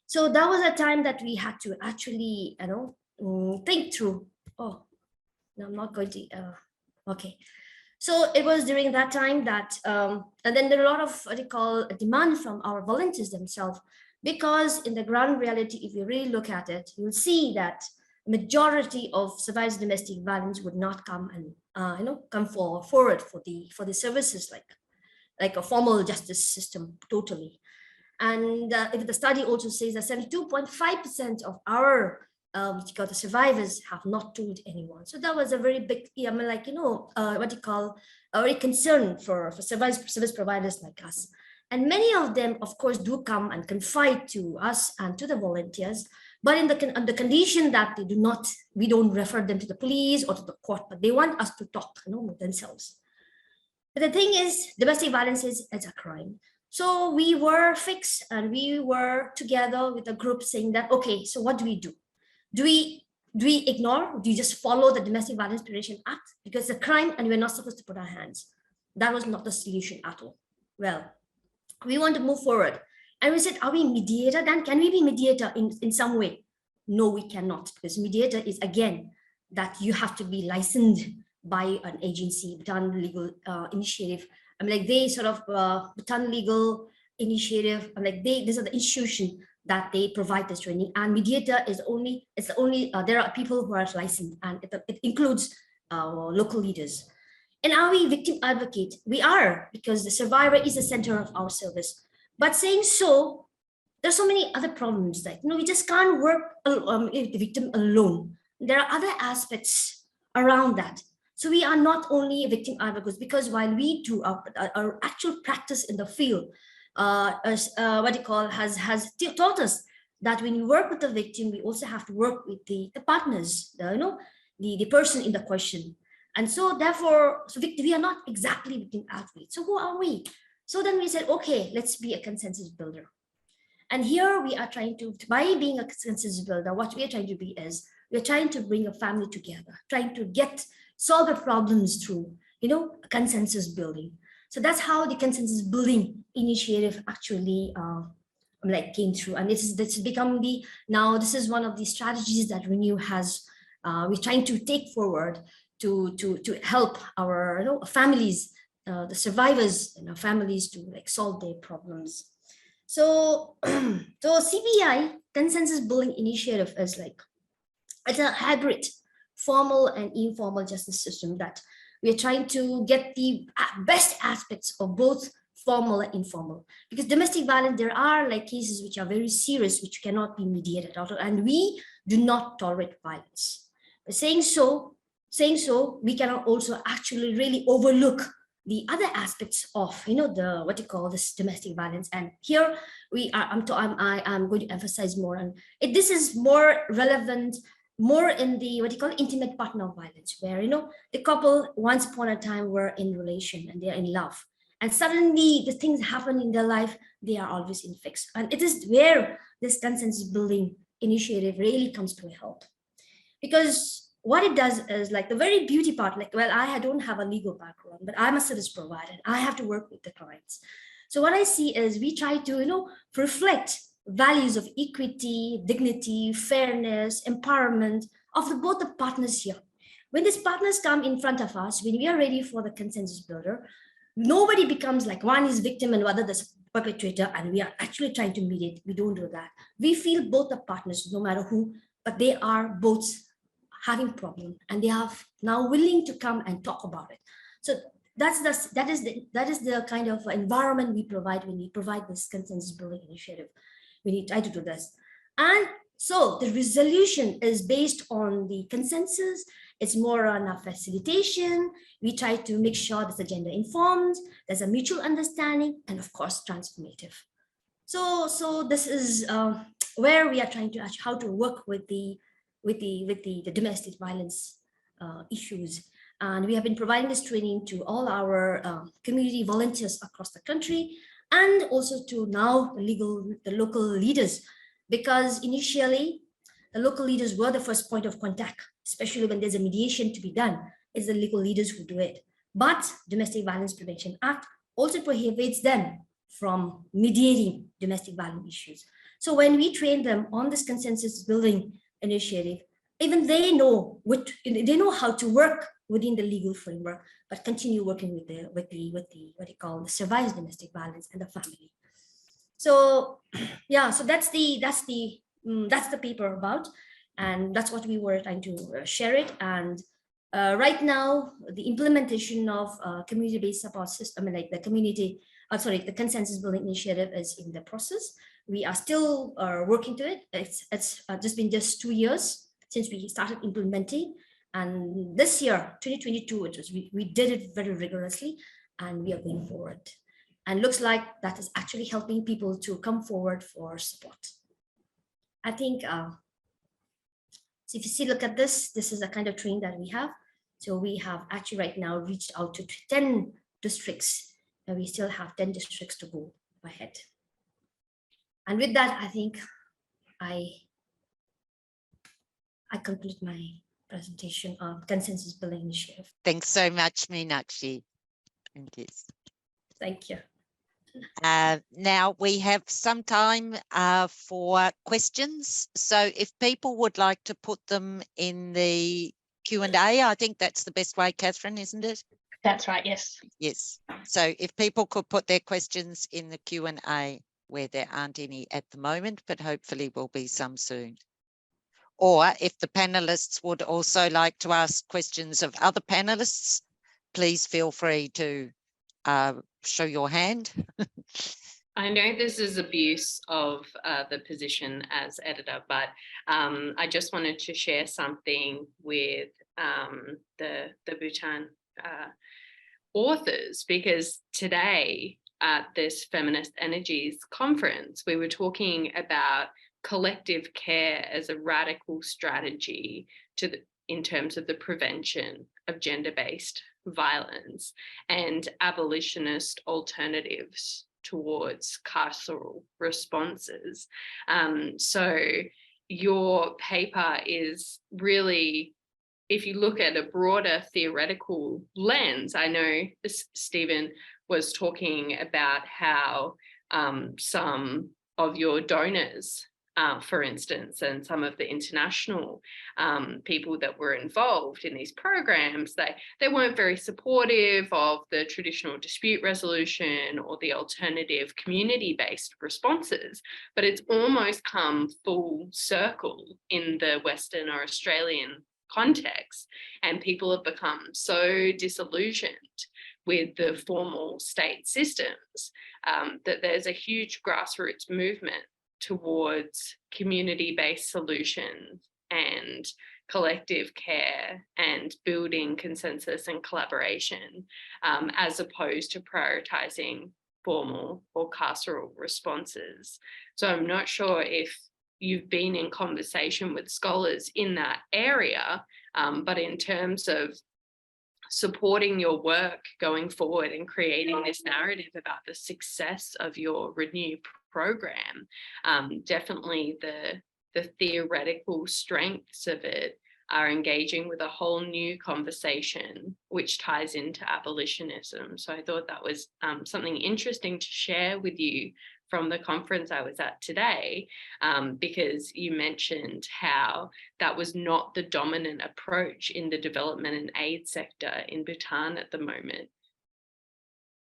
So that was a time that we had to actually, think through. Oh, no, I'm not going to. Okay. So it was during that time that, and then there are a lot of what they call a demand from our volunteers themselves, because in the ground reality, if you really look at it, you'll see that majority of survivors of domestic violence would not come and come forward for the services like a formal justice system totally. And if the study also says that 72.5% of our the survivors have not told anyone. So that was a very big, a very concern for service providers like us. And many of them, of course, do come and confide to us and to the volunteers, but on the condition that we don't refer them to the police or to the court, but they want us to talk, with themselves. But the thing is, domestic violence is a crime. So we were fixed and we were together with a group saying that, okay, so what do we do? Do we ignore? Do you just follow the Domestic Violence Prevention Act? Because it's a crime and we're not supposed to put our hands. That was not the solution at all. Well, we want to move forward. And we said, are we mediator then? Can we be mediator in some way? No, we cannot, because mediator is, again, that you have to be licensed by an agency, Bhutan Legal Initiative. They sort of, Bhutan Legal Initiative, these are the institution that they provide this training. And mediator is there are people who are licensed, and it includes local leaders. And are we victim advocate? We are, because the survivor is the center of our service. But saying so, there's so many other problems that, we just can't work the victim alone. There are other aspects around that. So we are not only victim advocates, because while we do our actual practice in the field, has taught us that when you work with the victim, we also have to work with the partners, the person in the question. And so therefore, we are not exactly victim advocates. So who are we? So then we said, okay, let's be a consensus builder. And here we are trying to, by being a consensus builder, what we are trying to be is, we're trying to bring a family together, trying to solve the problems through, consensus building. So that's how the consensus building initiative actually came through. And this has become this is one of the strategies that Renew has, we're trying to take forward to help our families, the survivors and our families to solve their problems. So, CBI, Consensus Building Initiative, is it's a hybrid formal and informal justice system that we are trying to get the best aspects of both formal and informal. Because domestic violence, there are cases which are very serious, which cannot be mediated out of, and we do not tolerate violence. But saying so, we cannot also actually really overlook the other aspects of this domestic violence. And here I'm going to emphasize more on it. This is more relevant, more in the intimate partner violence, where the couple once upon a time were in relation and they're in love, and suddenly the things happen in their life, they are always in fix. And it is where this consensus building initiative really comes to help, because what it does is the very beauty part, I don't have a legal background, but I'm a service provider. I have to work with the clients. So what I see is we try to, reflect values of equity, dignity, fairness, empowerment of both the partners here. When these partners come in front of us, when we are ready for the consensus builder, nobody becomes one is victim and other the perpetrator, and we are actually trying to mediate. We don't do that. We feel both the partners, no matter who, but they are both having problem, and they are now willing to come and talk about it. So that is the kind of environment we provide when we provide this consensus building initiative. We try to do this. And so the resolution is based on the consensus. It's more on a facilitation. We try to make sure there's a gender informed, there's a mutual understanding, and of course, transformative. So this is where we are trying to how to work with the domestic violence issues. And we have been providing this training to all our community volunteers across the country, and also to now the local leaders, because initially the local leaders were the first point of contact, especially when there's a mediation to be done. It's the local leaders who do it. But Domestic Violence Prevention Act also prohibits them from mediating domestic violence issues. So when we train them on this consensus building initiative, even they know how to work within the legal framework, but continue working with the what you call the survivors domestic violence and the family. So yeah, so that's the paper about, and that's what we were trying to share it. And right now, the implementation of community-based support system, like the consensus building initiative is in the process. We are still working to it. It's just been 2 years since we started implementing. And this year, 2022, we did it very rigorously, and we are going forward. And looks like that is actually helping people to come forward for support. I think, so if you look at this is a kind of training that we have. So we have actually right now reached out to 10 districts, and we still have 10 districts to go ahead. And with that, I think I conclude my presentation of consensus building initiative. Thanks so much, Meenakshi. Thank you. Now we have some time for questions. So if people would like to put them in the Q&A, I think that's the best way, Catherine, isn't it? That's right, yes. Yes. So if people could put their questions in the Q&A, where there aren't any at the moment, but hopefully will be some soon. Or if the panelists would also like to ask questions of other panelists, please feel free to show your hand. I know this is abuse of the position as editor, but I just wanted to share something with the Bhutan authors, because today at this Feminist Energies conference, we were talking about collective care as a radical strategy in terms of the prevention of gender-based violence and abolitionist alternatives towards carceral responses. So your paper is really, if you look at a broader theoretical lens, I know Stephen was talking about how some of your donors, for instance, and some of the international people that were involved in these programs, they weren't very supportive of the traditional dispute resolution or the alternative community-based responses, but it's almost come full circle in the Western or Australian context, and people have become so disillusioned with the formal state systems that there's a huge grassroots movement towards community-based solutions and collective care and building consensus and collaboration, as opposed to prioritizing formal or carceral responses. So I'm not sure if you've been in conversation with scholars in that area, but in terms of supporting your work going forward and creating this narrative about the success of your Renew program, definitely the theoretical strengths of it are engaging with a whole new conversation which ties into abolitionism. So I thought that was something interesting to share with you from the conference I was at today, because you mentioned how that was not the dominant approach in the development and aid sector in Bhutan at the moment.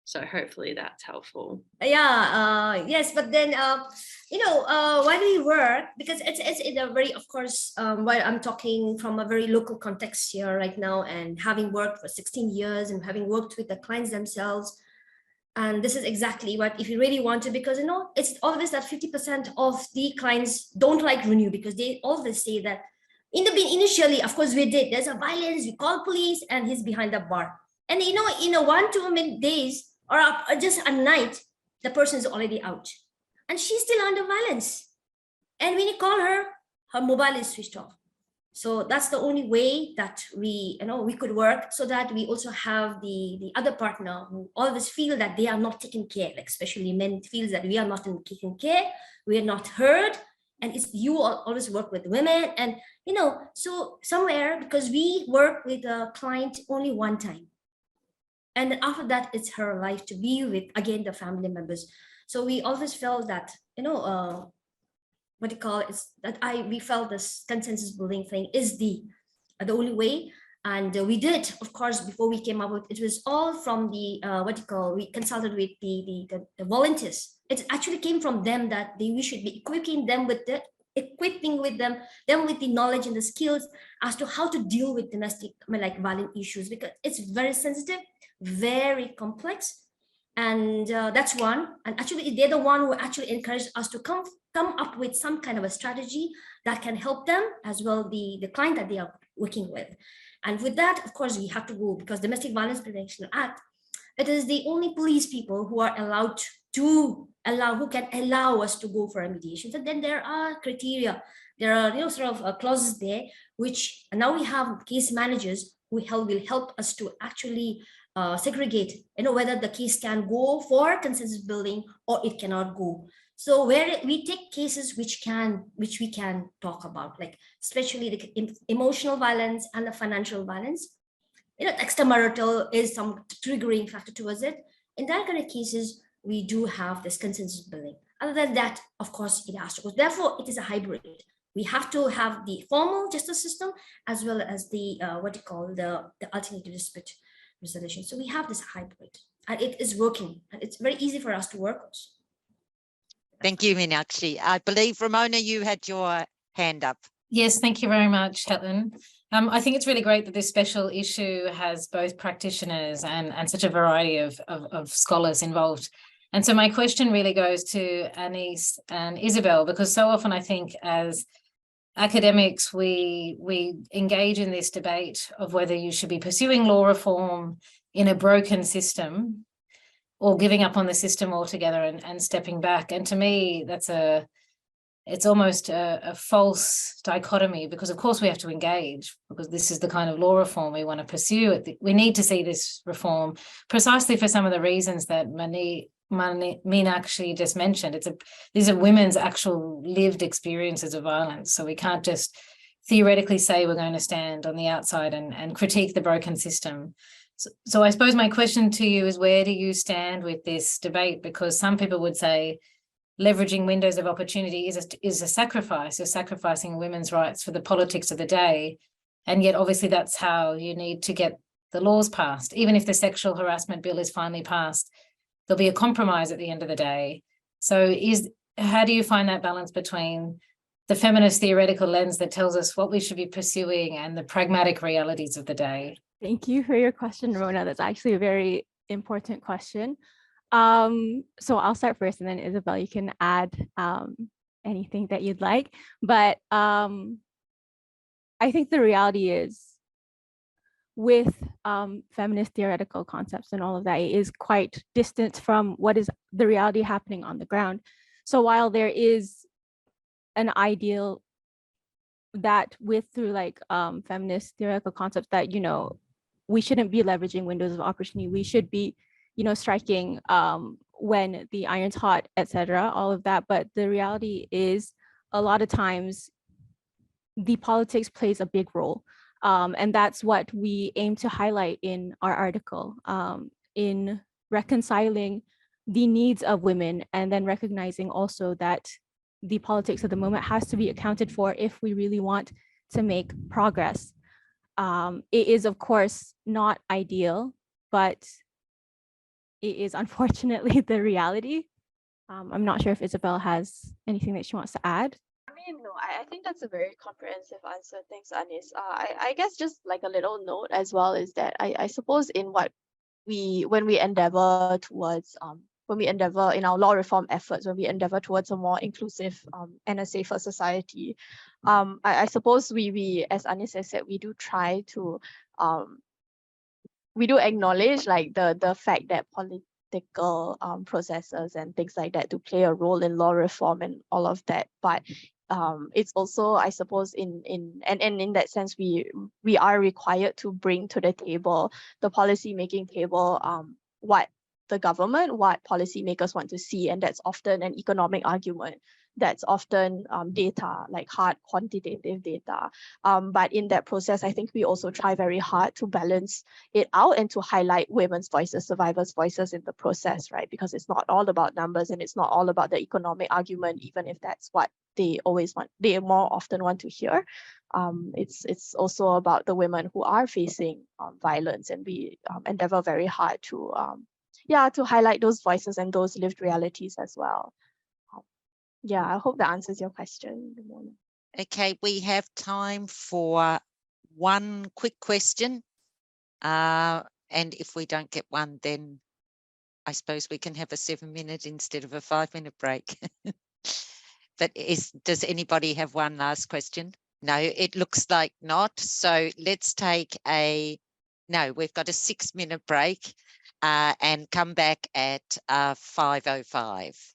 So hopefully that's helpful. Yes, but then, while we work, because it's in a very, of course, while I'm talking from a very local context here right now, and having worked for 16 years and having worked with the clients themselves, and this is exactly what, if you really want to, because, it's obvious that 50% of the clients don't like Renew, because they always say that initially, of course, we did, there's a violence, we call police, and he's behind the bar. And, in a 1-2 days, or just a night, the person is already out. And she's still under violence. And when you call her, her mobile is switched off. So that's the only way that we could work, so that we also have the other partner who always feel that they are not taken care, like especially men feels that we are not taken care, we are not heard, and it's you always work with women, and so somewhere, because we work with a client only one time, and then after that it's her life to be with again the family members. So we always felt that what do you call it, it's that we felt this consensus building thing is the only way. And we did, of course, before we came up with it, was all from the we consulted with the volunteers. It actually came from them that we should be equipping them with the with the knowledge and the skills as to how to deal with domestic, like violent issues, because it's very sensitive, very complex. And that's one. And actually they're the one who actually encouraged us to come up with some kind of a strategy that can help them as well, the client that they are working with. And with that, of course, we have to go, because Domestic Violence Prevention Act, it is the only police people who are allowed who can allow us to go for a mediation. So then there are criteria, there are sort of clauses there, which now we have case managers who will help us to actually segregate, whether the case can go for consensus building or it cannot go. So where we take cases which we can talk about, like especially the emotional violence and the financial violence, extramarital is some triggering factor towards it. In that kind of cases, we do have this consensus building. Other than that, of course, it has to go. Therefore, it is a hybrid. We have to have the formal justice system as well as the the alternative dispute resolution. So we have this hybrid, and it is working, and it's very easy for us to work on. Thank you, Meenakshi. I believe, Ramona, you had your hand up. Yes, thank you very much, Helen. I think it's really great that this special issue has both practitioners and such a variety of scholars involved. And so my question really goes to Anis and Isabel, because so often I think as academics, we engage in this debate of whether you should be pursuing law reform in a broken system or giving up on the system altogether and stepping back. And to me, it's almost a false dichotomy, because of course we have to engage, because this is the kind of law reform we want to pursue. We need to see this reform precisely for some of the reasons that Meenakshi just mentioned. These are women's actual lived experiences of violence. So we can't just theoretically say we're going to stand on the outside and critique the broken system. So I suppose my question to you is, where do you stand with this debate? Because some people would say leveraging windows of opportunity is a sacrifice. You're sacrificing women's rights for the politics of the day. And yet obviously that's how you need to get the laws passed. Even if the sexual harassment bill is finally passed, there'll be a compromise at the end of the day. So how do you find that balance between the feminist theoretical lens that tells us what we should be pursuing and the pragmatic realities of the day? Thank you for your question, Rona. That's actually a very important question. So I'll start first, and then Isabel, you can add anything that you'd like. But I think the reality is, with feminist theoretical concepts and all of that, it is quite distant from what is the reality happening on the ground. So while there is an ideal that through like feminist theoretical concepts that, we shouldn't be leveraging windows of opportunity, we should be, striking when the iron's hot, etc., all of that. But the reality is, a lot of times the politics plays a big role. And that's what we aim to highlight in our article, in reconciling the needs of women, and then recognizing also that the politics of the moment has to be accounted for if we really want to make progress. It is, of course, not ideal, but it is unfortunately the reality. I'm not sure if Isabel has anything that she wants to add. No, I think that's a very comprehensive answer. Thanks, Anis. I guess just like a little note as well is that I suppose in when we endeavor towards in our law reform efforts, when we endeavor towards a more inclusive and a safer society, I suppose we as Anis has said, we do try to we do acknowledge like the fact that political processes and things like that do play a role in law reform and all of that, but it's also, I suppose, in that sense, we are required to bring to the table, the policy making table, what the government, what policymakers want to see, and that's often an economic argument. that's often data, like hard quantitative data. But in that process, I think we also try very hard to balance it out and to highlight women's voices, survivors' voices in the process, right? Because it's not all about numbers and it's not all about the economic argument, even if that's what they more often want to hear. It's also about the women who are facing violence, and we endeavor very hard to to highlight those voices and those lived realities as well. Yeah, I hope that answers your question. Okay, we have time for one quick question. And if we don't get one, then I suppose we can have a 7-minute instead of a 5-minute break. But does anybody have one last question? No, it looks like not. So let's take we've got a 6-minute break and come back at 5:05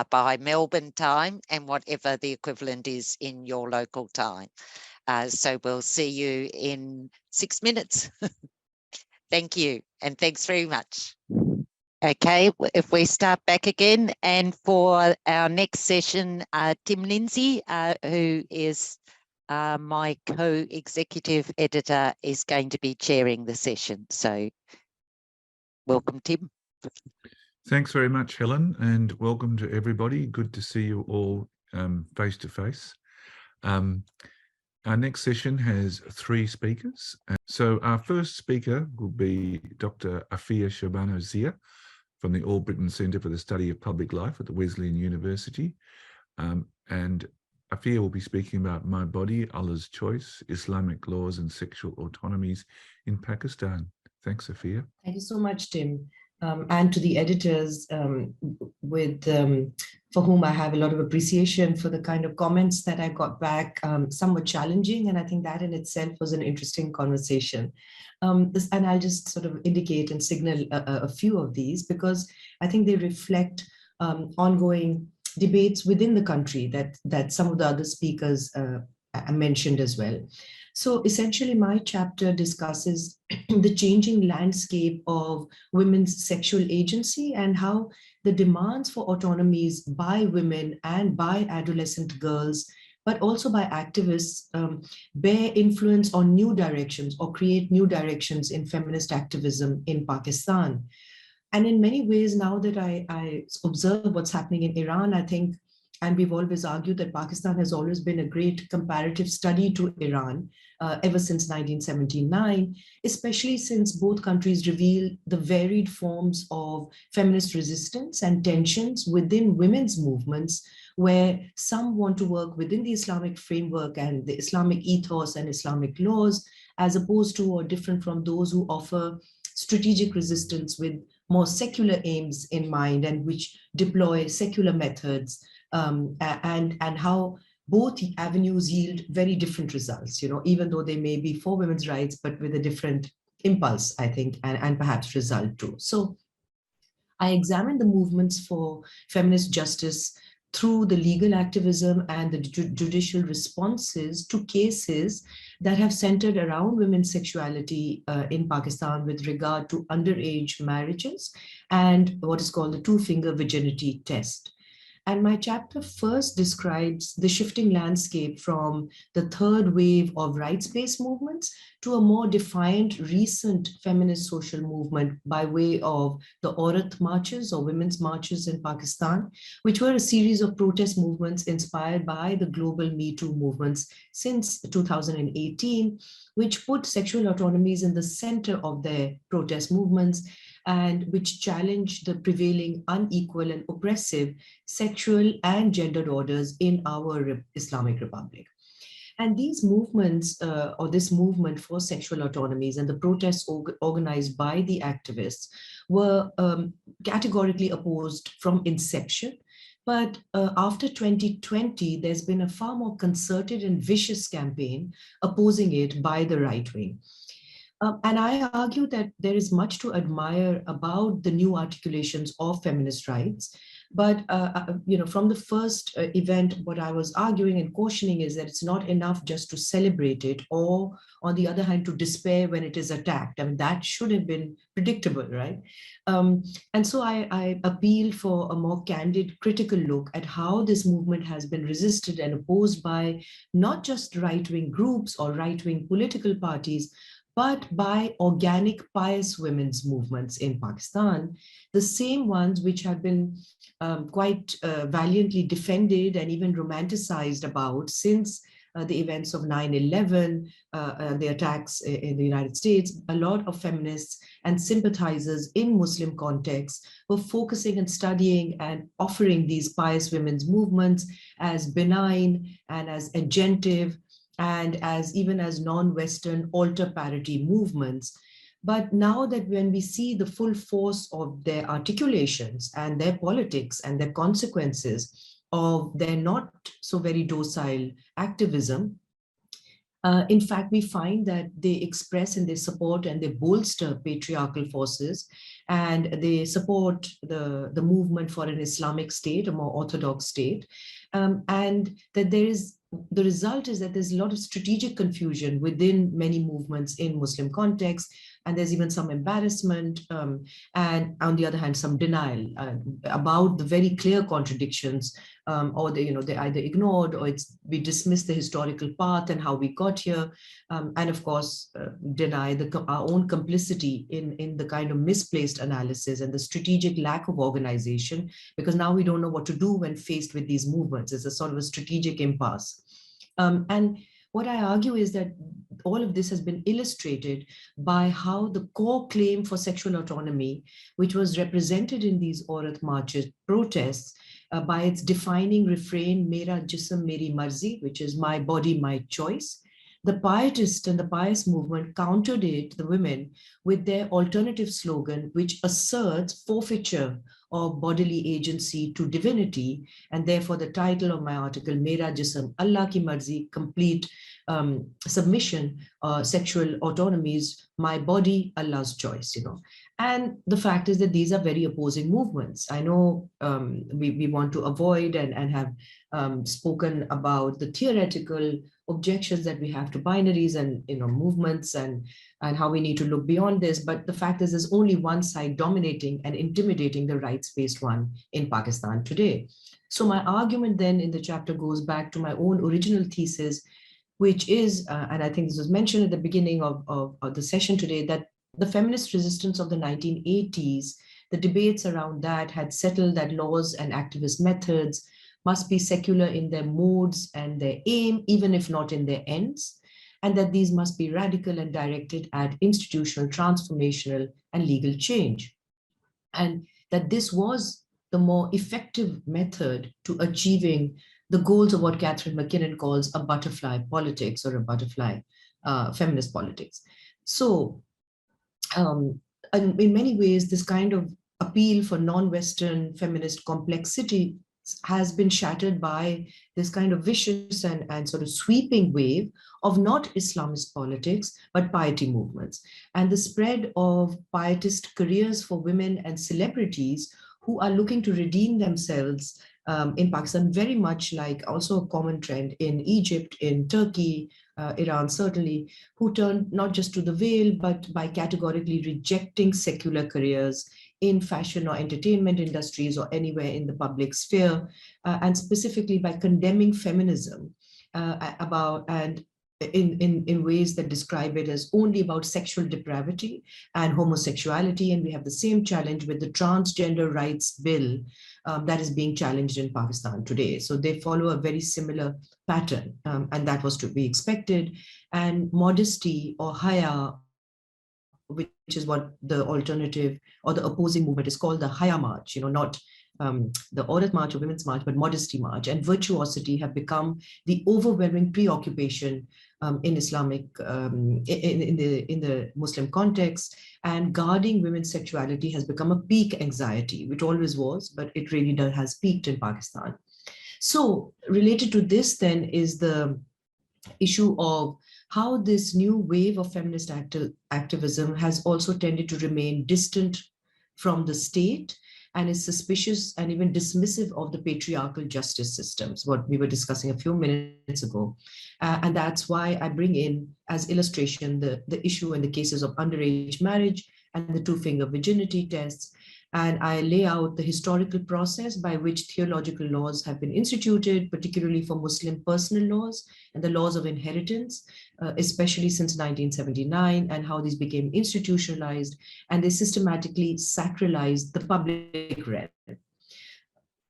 by Melbourne time and whatever the equivalent is in your local time. So we'll see you in 6 minutes. Thank you, and thanks very much. Okay, if we start back again, and for our next session, Tim Lindsay, who is my co-executive editor, is going to be chairing the session. So welcome, Tim. Thanks very much, Helen, and welcome to everybody. Good to see you all face to face. Our next session has 3 speakers. So our first speaker will be Dr. Afia Shabano Zia from the All Britain Centre for the Study of Public Life at the Wesleyan University. And Afia will be speaking about My Body, Allah's Choice, Islamic Laws and Sexual Autonomies in Pakistan. Thanks, Afia. Thank you so much, Tim. And to the editors for whom I have a lot of appreciation for the kind of comments that I got back, somewhat challenging. And I think that in itself was an interesting conversation. And I'll just sort of indicate and signal a few of these, because I think they reflect ongoing debates within the country that some of the other speakers mentioned as well. So essentially, my chapter discusses the changing landscape of women's sexual agency and how the demands for autonomies by women and by adolescent girls, but also by activists, bear influence on new directions or create new directions in feminist activism in Pakistan. And in many ways, now that I observe what's happening in Iran, I think, and we've always argued that Pakistan has always been a great comparative study to Iran ever since 1979, especially since both countries reveal the varied forms of feminist resistance and tensions within women's movements, where some want to work within the Islamic framework and the Islamic ethos and Islamic laws, as opposed to or different from those who offer strategic resistance with more secular aims in mind and which deploy secular methods, and how both avenues yield very different results, even though they may be for women's rights, but with a different impulse, I think, and perhaps result too. So I examined the movements for feminist justice through the legal activism and the judicial responses to cases that have centered around women's sexuality in Pakistan with regard to underage marriages and what is called the 2-finger virginity test. And my chapter first describes the shifting landscape from the third wave of rights-based movements to a more defiant recent feminist social movement by way of the Aurat marches or women's marches in Pakistan, which were a series of protest movements inspired by the global Me Too movements since 2018, which put sexual autonomies in the center of their protest movements and which challenge the prevailing unequal and oppressive sexual and gendered orders in our Islamic Republic. And these movements, or this movement for sexual autonomies and the protests organized by the activists were categorically opposed from inception. But after 2020, there's been a far more concerted and vicious campaign opposing it by the right wing. And I argue that there is much to admire about the new articulations of feminist rights. But from the first event, what I was arguing and cautioning is that it's not enough just to celebrate it, or on the other hand, to despair when it is attacked. I mean, that should have been predictable, right? And so I appeal for a more candid, critical look at how this movement has been resisted and opposed by not just right-wing groups or right-wing political parties, but by organic pious women's movements in Pakistan, the same ones which have been quite valiantly defended and even romanticized about since the events of 9/11, the attacks in the United States. A lot of feminists and sympathizers in Muslim contexts were focusing and studying and offering these pious women's movements as benign and as agentive and as even as non-Western alter parity movements. But now that when we see the full force of their articulations and their politics and their consequences of their not so very docile activism, in fact, we find that they express and they support and they bolster patriarchal forces, and they support the movement for an Islamic state, a more orthodox state, and that the result is that there's a lot of strategic confusion within many movements in Muslim contexts, and there's even some embarrassment, and on the other hand, some denial about the very clear contradictions, or they either ignored or we dismiss the historical path and how we got here, and of course deny our own complicity in the kind of misplaced analysis and the strategic lack of organization, because now we don't know what to do when faced with these movements. It's a sort of a strategic impasse. And what I argue is that all of this has been illustrated by how the core claim for sexual autonomy, which was represented in these Aurat marches, protests, by its defining refrain, Mera Jism Meri Marzi, which is my body, my choice. The pietist and the pious movement countered it, the women, with their alternative slogan, which asserts forfeiture of bodily agency to divinity. And therefore the title of my article, Mera Jism, Allah Ki Marzi, complete submission, sexual autonomy is my body, Allah's choice, And the fact is that these are very opposing movements. I know we want to avoid and have spoken about the theoretical objections that we have to binaries and movements and how we need to look beyond this. But the fact is there's only one side dominating and intimidating the rights-based one in Pakistan today. So my argument then in the chapter goes back to my own original thesis, which is, and I think this was mentioned at the beginning of the session today, that the feminist resistance of the 1980s, the debates around that had settled that laws and activist methods must be secular in their modes and their aim, even if not in their ends, and that these must be radical and directed at institutional, transformational, and legal change. And that this was the more effective method to achieving the goals of what Catherine McKinnon calls a butterfly politics or a butterfly feminist politics. So in many ways, this kind of appeal for non-Western feminist complexity has been shattered by this kind of vicious and sort of sweeping wave of not Islamist politics, but piety movements, and the spread of pietist careers for women and celebrities who are looking to redeem themselves in Pakistan, very much like also a common trend in Egypt, in Turkey, Iran certainly, who turned not just to the veil, but by categorically rejecting secular careers in fashion or entertainment industries or anywhere in the public sphere, and specifically by condemning feminism in ways that describe it as only about sexual depravity and homosexuality. And we have the same challenge with the transgender rights bill that is being challenged in Pakistan today. So they follow a very similar pattern, and that was to be expected. And modesty or haya, which is what the alternative or the opposing movement is called, the haya march, not the Aurat march or women's march, but modesty march, and virtuosity have become the overwhelming preoccupation in Islamic, in the Muslim context, and guarding women's sexuality has become a peak anxiety, which always was, but it really has peaked in Pakistan. So related to this then is the issue of how this new wave of feminist activism has also tended to remain distant from the state and is suspicious and even dismissive of the patriarchal justice systems, what we were discussing a few minutes ago. And that's why I bring in as illustration the issue in the cases of underage marriage and the two-finger virginity tests. And I lay out the historical process by which theological laws have been instituted, particularly for Muslim personal laws and the laws of inheritance, especially since 1979, and how these became institutionalized, and they systematically sacralized the public realm.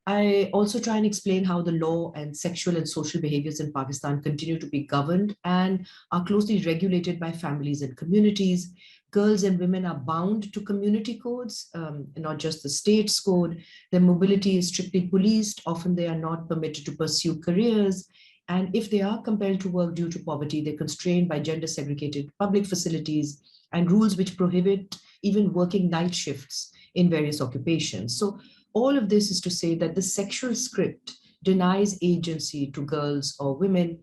I also try and explain how the law and sexual and social behaviors in Pakistan continue to be governed and are closely regulated by families and communities. Girls and women are bound to community codes, not just the state's code. Their mobility is strictly policed. Often they are not permitted to pursue careers. And if they are compelled to work due to poverty, they're constrained by gender segregated public facilities and rules which prohibit even working night shifts in various occupations. So all of this is to say that the sexual script denies agency to girls or women,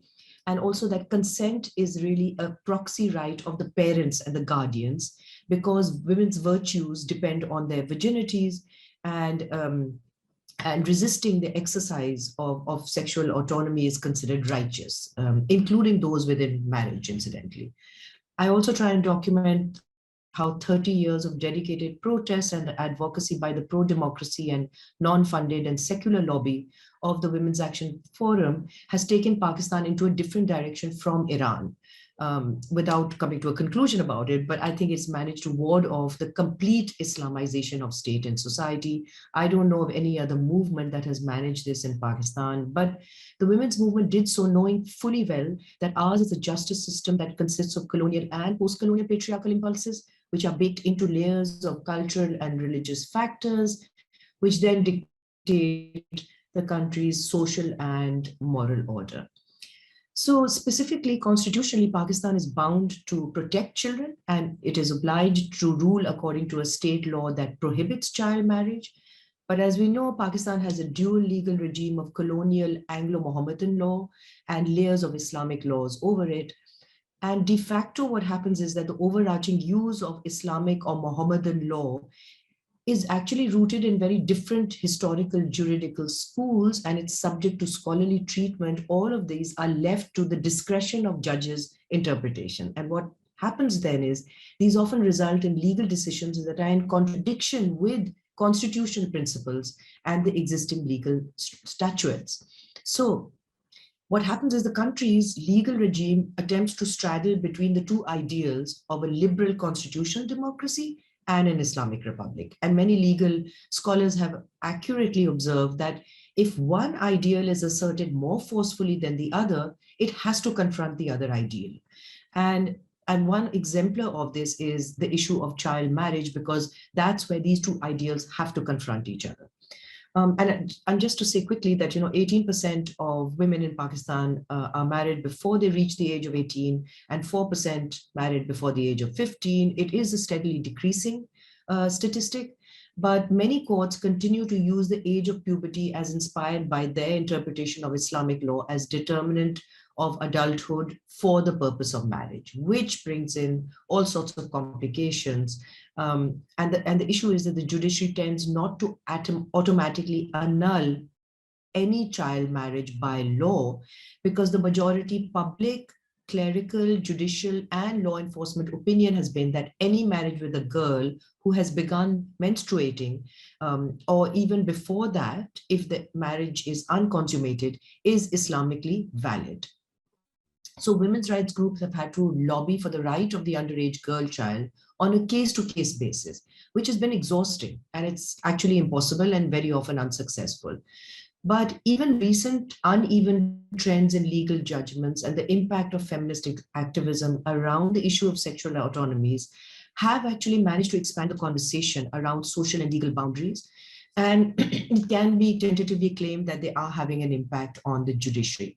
and also that consent is really a proxy right of the parents and the guardians, because women's virtues depend on their virginities, and resisting the exercise of sexual autonomy is considered righteous, including those within marriage, incidentally. I also try and document how 30 years of dedicated protest and advocacy by the pro-democracy and non-funded and secular lobby of the Women's Action Forum has taken Pakistan into a different direction from Iran, without coming to a conclusion about it. But I think it's managed to ward off the complete Islamization of state and society. I don't know of any other movement that has managed this in Pakistan, but the women's movement did so knowing fully well that ours is a justice system that consists of colonial and post-colonial patriarchal impulses, which are baked into layers of cultural and religious factors, which then dictate the country's social and moral order. So specifically, constitutionally, Pakistan is bound to protect children, and it is obliged to rule according to a state law that prohibits child marriage. But as we know, Pakistan has a dual legal regime of colonial Anglo-Mohammedan law and layers of Islamic laws over it. And de facto, what happens is that the overarching use of Islamic or Mohammedan law is actually rooted in very different historical juridical schools, and it's subject to scholarly treatment. All of these are left to the discretion of judges' interpretation. And what happens then is these often result in legal decisions that are in contradiction with constitutional principles and the existing legal statutes. So what happens is the country's legal regime attempts to straddle between the two ideals of a liberal constitutional democracy and an Islamic republic. And many legal scholars have accurately observed that if one ideal is asserted more forcefully than the other, it has to confront the other ideal. And one exemplar of this is the issue of child marriage, because that's where these two ideals have to confront each other. And just to say quickly that, 18% of women in Pakistan are married before they reach the age of 18 and 4% married before the age of 15. It is a steadily decreasing statistic, but many courts continue to use the age of puberty as inspired by their interpretation of Islamic law as determinant of adulthood for the purpose of marriage, which brings in all sorts of complications. And the issue is that the judiciary tends not to automatically annul any child marriage by law, because the majority public, clerical, judicial, and law enforcement opinion has been that any marriage with a girl who has begun menstruating, or even before that, if the marriage is unconsummated, is Islamically valid. So women's rights groups have had to lobby for the right of the underage girl child on a case-to-case basis, which has been exhausting, and it's actually impossible and very often unsuccessful. But even recent uneven trends in legal judgments and the impact of feminist activism around the issue of sexual autonomies have actually managed to expand the conversation around social and legal boundaries. And it can be tentatively claimed that they are having an impact on the judiciary.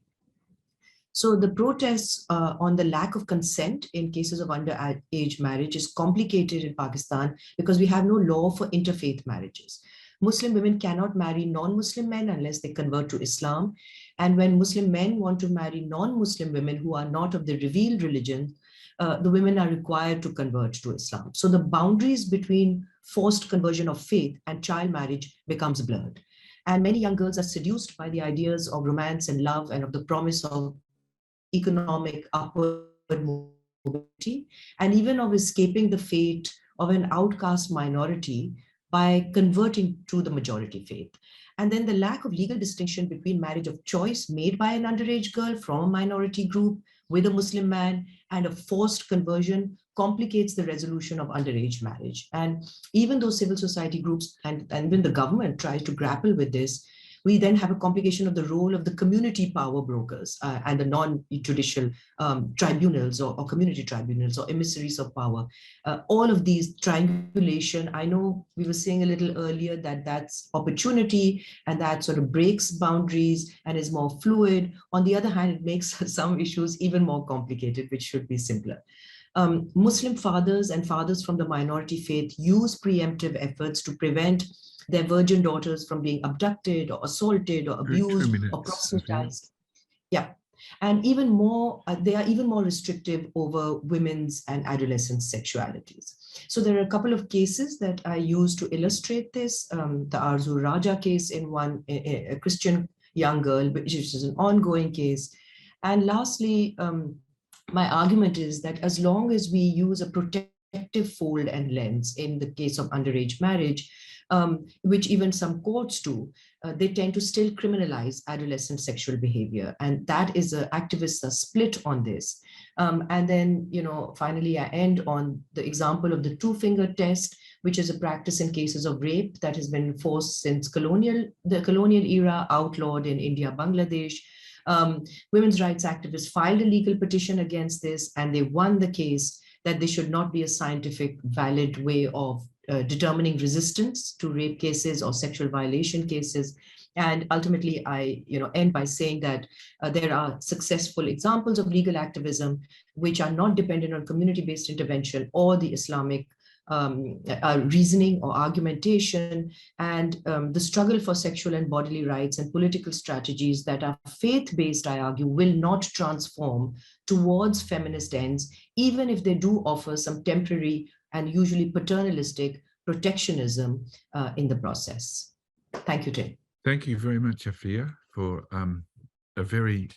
So the protests on the lack of consent in cases of underage marriage is complicated in Pakistan because we have no law for interfaith marriages. Muslim women cannot marry non-Muslim men unless they convert to Islam. And when Muslim men want to marry non-Muslim women who are not of the revealed religion, the women are required to convert to Islam. So the boundaries between forced conversion of faith and child marriage becomes blurred. And many young girls are seduced by the ideas of romance and love and of the promise of economic upward mobility, and even of escaping the fate of an outcast minority by converting to the majority faith. And then the lack of legal distinction between marriage of choice made by an underage girl from a minority group with a Muslim man and a forced conversion complicates the resolution of underage marriage. And even though civil society groups and even the government tries to grapple with this, we then have a complication of the role of the community power brokers and the non-judicial tribunals or community tribunals or emissaries of power. All of these triangulation, I know we were saying a little earlier that that's opportunity and that sort of breaks boundaries and is more fluid. On the other hand, it makes some issues even more complicated, which should be simpler. Muslim fathers and fathers from the minority faith use preemptive efforts to prevent their virgin daughters from being abducted or assaulted or abused or proselytized. Yeah, and even more, they are even more restrictive over women's and adolescents' sexualities. So there are a couple of cases that I use to illustrate this. The Arzu Raja case in one, a Christian young girl, which is an ongoing case. And lastly, my argument is that as long as we use a protective fold and lens in the case of underage marriage, which even some courts do, they tend to still criminalize adolescent sexual behavior. And that is, activists are split on this. And then, finally, I end on the example of the two-finger test, which is a practice in cases of rape that has been enforced since the colonial era, outlawed in India, Bangladesh. Women's rights activists filed a legal petition against this, and they won the case that there should not be a scientific, valid way of determining resistance to rape cases or sexual violation cases. And ultimately, I end by saying that there are successful examples of legal activism which are not dependent on community-based intervention or the Islamic reasoning or argumentation, and the struggle for sexual and bodily rights and political strategies that are faith-based, I argue, will not transform towards feminist ends, even if they do offer some temporary and usually paternalistic protectionism in the process. Thank you, Tim. Thank you very much, Afia, for a very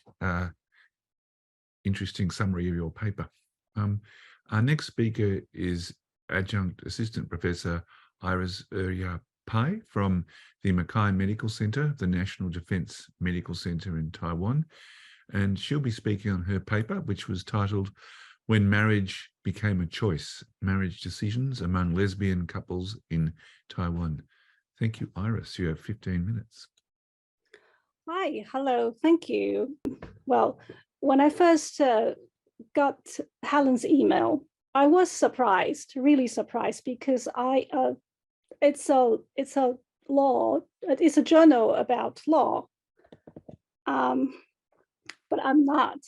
interesting summary of your paper. Our next speaker is Adjunct Assistant Professor Iris Pai from the Mackay Medical Center, the National Defense Medical Center in Taiwan. And she'll be speaking on her paper, which was titled When Marriage Became a Choice, Marriage Decisions Among Lesbian Couples in Taiwan. Thank you, Iris. You have 15 minutes. Hi, hello, thank you. Well, when I first got Helen's email, I was surprised, really surprised, because it's a journal about law, but I'm not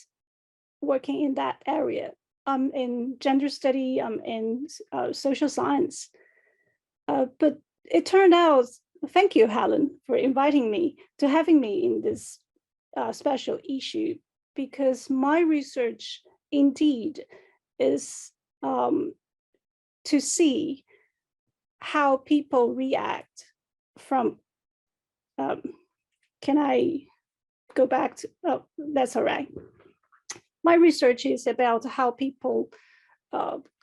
working in that area. I'm in gender study, I'm in social science, but it turned out, thank you, Helen, for inviting me to having me in this special issue, because my research indeed is to see how people react from, can I go back to, oh, that's all right. My research is about how people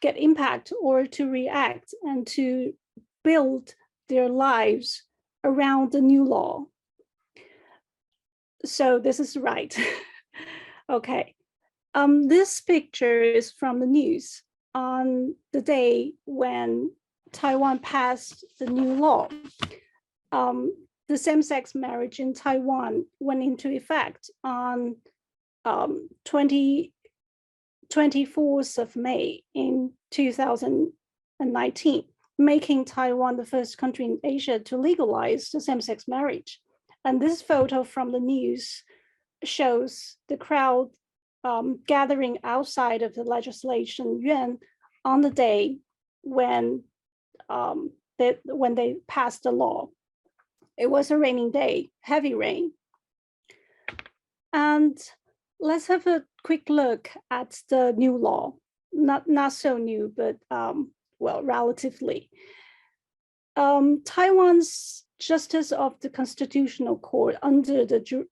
get impact or to react and to build their lives around the new law. So this is right. Okay. This picture is from the news on the day when Taiwan passed the new law. The same-sex marriage in Taiwan went into effect on 24th of May in 2019, making Taiwan the first country in Asia to legalize the same-sex marriage. And this photo from the news shows the crowd gathering outside of the legislation yuan on the day when they passed the law. It was a raining day, heavy rain. And let's have a quick look at the new law. Not so new, but well, relatively. Taiwan's Justice of the Constitutional Court under the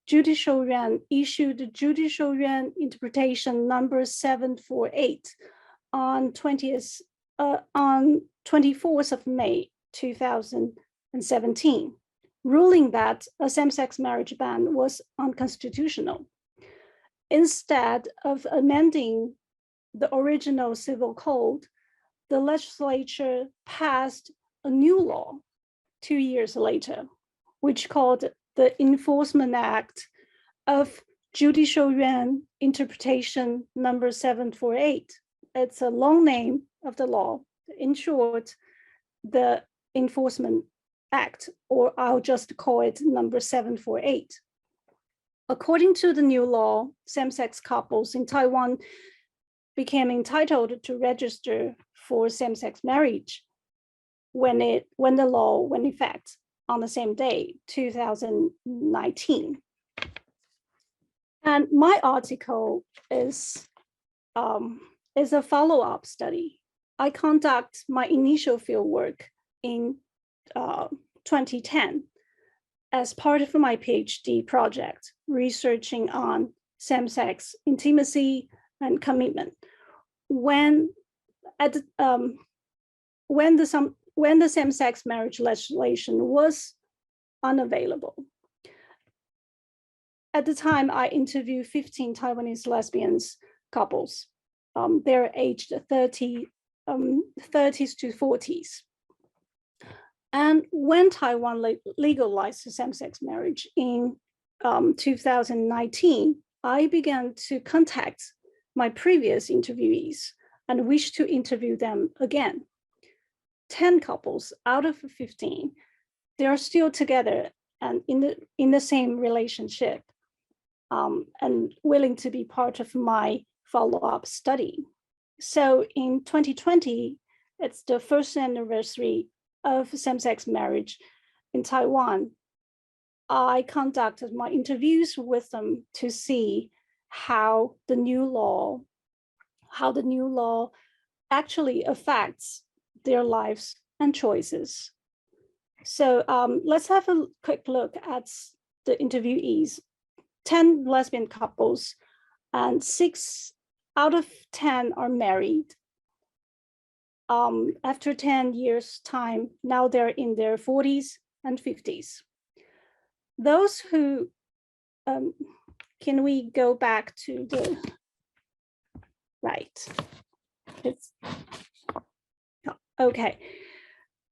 Judicial Yuan issued the Judicial Yuan Interpretation number 748 on 24th of May 2017, ruling that a same-sex marriage ban was unconstitutional. Instead of amending the original civil code, the legislature passed a new law 2 years later, which called the Enforcement Act of Judicial Yuan Interpretation number 748. It's a long name of the law. In short, the Enforcement Act, or I'll just call it number 748. According to the new law, same-sex couples in Taiwan became entitled to register for same-sex marriage when the law went in effect on the same day, 2019. And my article is a follow-up study. I conduct my initial fieldwork in 2010 as part of my PhD project, researching on same-sex intimacy and commitment. When the same-sex marriage legislation was unavailable. At the time, I interviewed 15 Taiwanese lesbians couples. They're aged 30s to 40s. And when Taiwan legalized same-sex marriage in 2019, I began to contact my previous interviewees and wished to interview them again. 10 couples out of 15, they are still together and in the same relationship, and willing to be part of my follow-up study. So in 2020, it's the first anniversary of same-sex marriage in Taiwan. I conducted my interviews with them to see how the new law actually affects their lives and choices. So let's have a quick look at the interviewees. 10 lesbian couples and 6 out of 10 are married. After 10 years time, now they're in their 40s and 50s. Those who, can we go back to the right? It's, okay.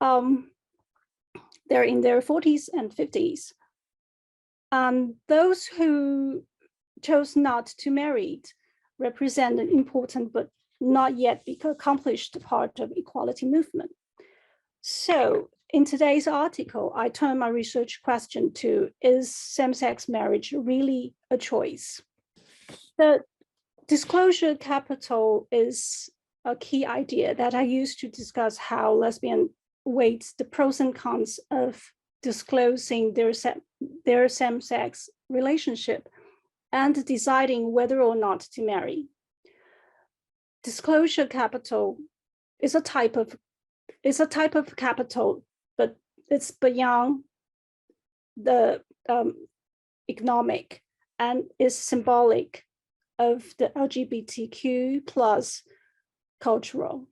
They're in their 40s and 50s. Those who chose not to marry represent an important but not yet accomplished part of equality movement. So in today's article, I turn my research question to, is same-sex marriage really a choice? The disclosure capital is a key idea that I use to discuss how lesbian weights the pros and cons of disclosing their same-sex relationship and deciding whether or not to marry. Disclosure capital is a type of capital, but it's beyond the economic and is symbolic of the LGBTQ plus cultural.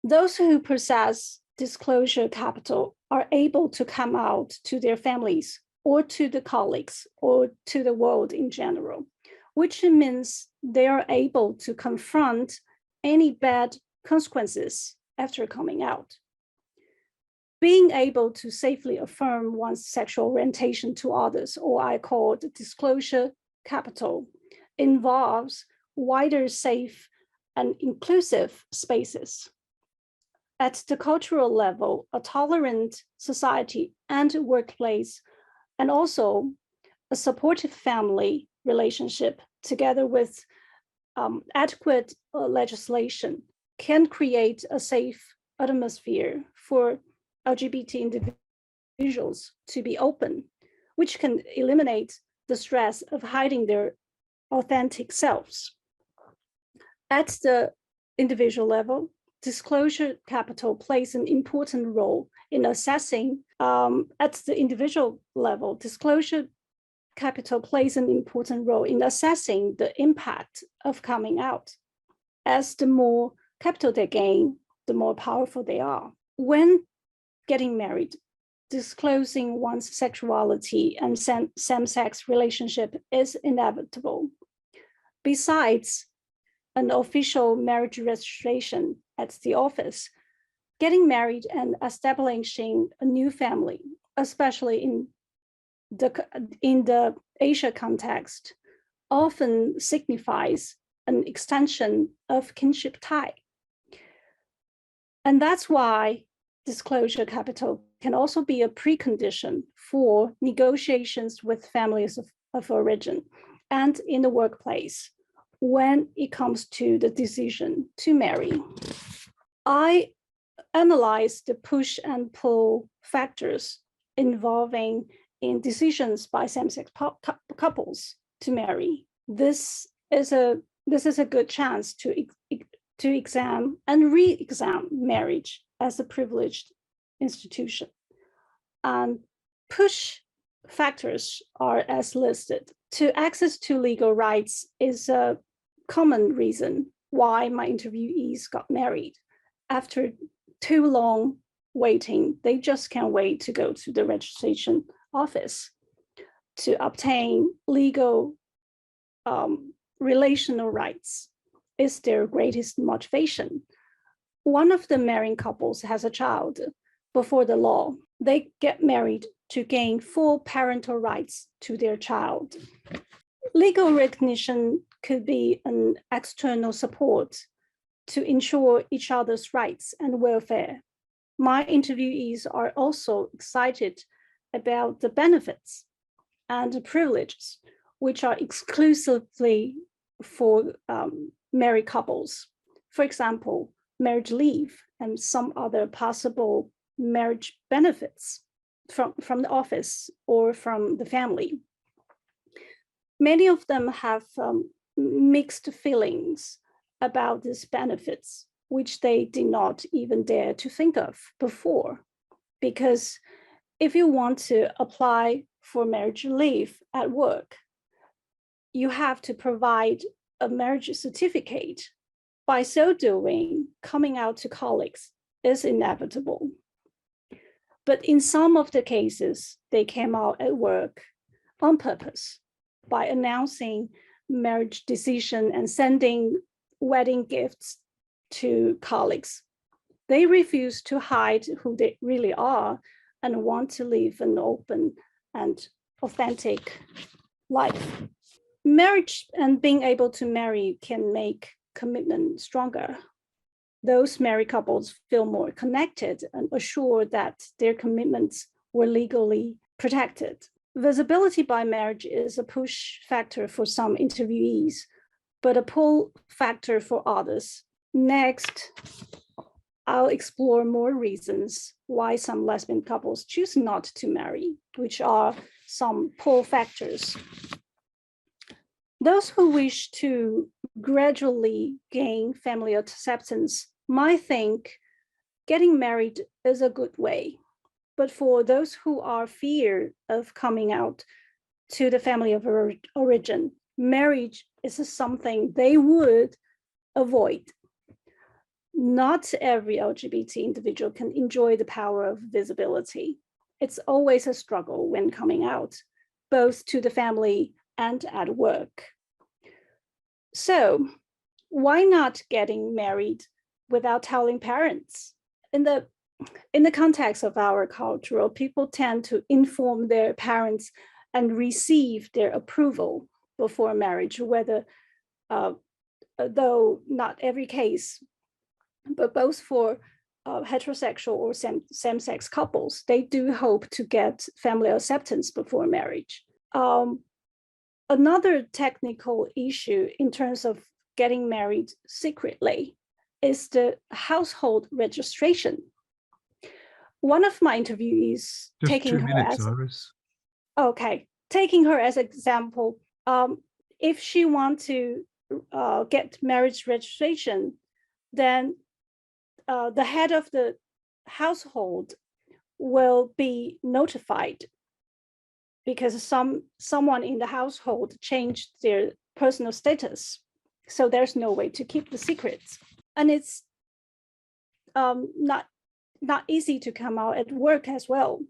Those who possess disclosure capital are able to come out to their families or to the colleagues or to the world in general, which means they are able to confront any bad consequences after coming out. Being able to safely affirm one's sexual orientation to others, or I call the disclosure capital, involves wider, safe, and inclusive spaces. At the cultural level, a tolerant society and workplace, and also a supportive family relationship, together with adequate legislation, can create a safe atmosphere for LGBT individuals to be open, which can eliminate the stress of hiding their authentic selves. At the individual level, disclosure capital plays an important role in assessing, at the individual level, disclosure capital plays an important role in assessing the impact of coming out. As the more capital they gain, the more powerful they are. When getting married, disclosing one's sexuality and same-sex relationship is inevitable. Besides an official marriage registration at the office, getting married and establishing a new family, especially in the Asia context, often signifies an extension of kinship tie. And that's why disclosure capital can also be a precondition for negotiations with families of origin and in the workplace when it comes to the decision to marry. I analyzed the push and pull factors involving in decisions by same-sex couples to marry. This is a good chance to examine and re-examine marriage as a privileged institution. And push factors are as listed. To access to legal rights is a common reason why my interviewees got married. After too long waiting, they just can't wait to go to the registration office to obtain legal relational rights is their greatest motivation. One of the marrying couples has a child. Before the law, they get married to gain full parental rights to their child. Legal recognition could be an external support to ensure each other's rights and welfare. My interviewees are also excited about the benefits and the privileges, which are exclusively for married couples. For example, marriage leave and some other possible marriage benefits from the office or from the family. Many of them have mixed feelings about these benefits, which they did not even dare to think of before. Because if you want to apply for marriage leave at work, you have to provide a marriage certificate. By so doing, coming out to colleagues is inevitable. But in some of the cases, they came out at work on purpose by announcing marriage decision and sending wedding gifts to colleagues. They refuse to hide who they really are and want to live an open and authentic life. Marriage and being able to marry can make commitment stronger. Those married couples feel more connected and assured that their commitments were legally protected. Visibility by marriage is a push factor for some interviewees, but a pull factor for others. Next, I'll explore more reasons why some lesbian couples choose not to marry, which are some pull factors. Those who wish to gradually gain family acceptance might think getting married is a good way. But for those who are feared of coming out to the family of origin, marriage is something they would avoid. Not every LGBT individual can enjoy the power of visibility. It's always a struggle when coming out, both to the family and at work. So why not getting married without telling parents? In the context of our culture, people tend to inform their parents and receive their approval before marriage, whether, though not every case, but both for heterosexual or same-sex couples, they do hope to get family acceptance before marriage. Another technical issue in terms of getting married secretly is the household registration. one of my interviewees Just taking 2 her minutes, as Iris. okay, taking her as example, if she wants to get marriage registration, then the head of the household will be notified because someone in the household changed their personal status. So there's no way to keep the secrets. And it's not easy to come out at work as well.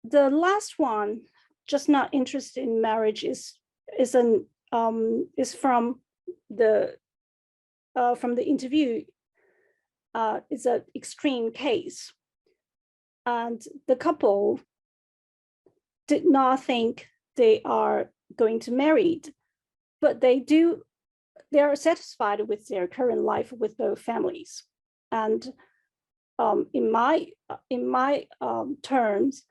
The last one, just not interested in marriage, is from the interview. It's an extreme case, and the couple did not think they are going to marry, but they are satisfied with their current life with both families. And in my terms,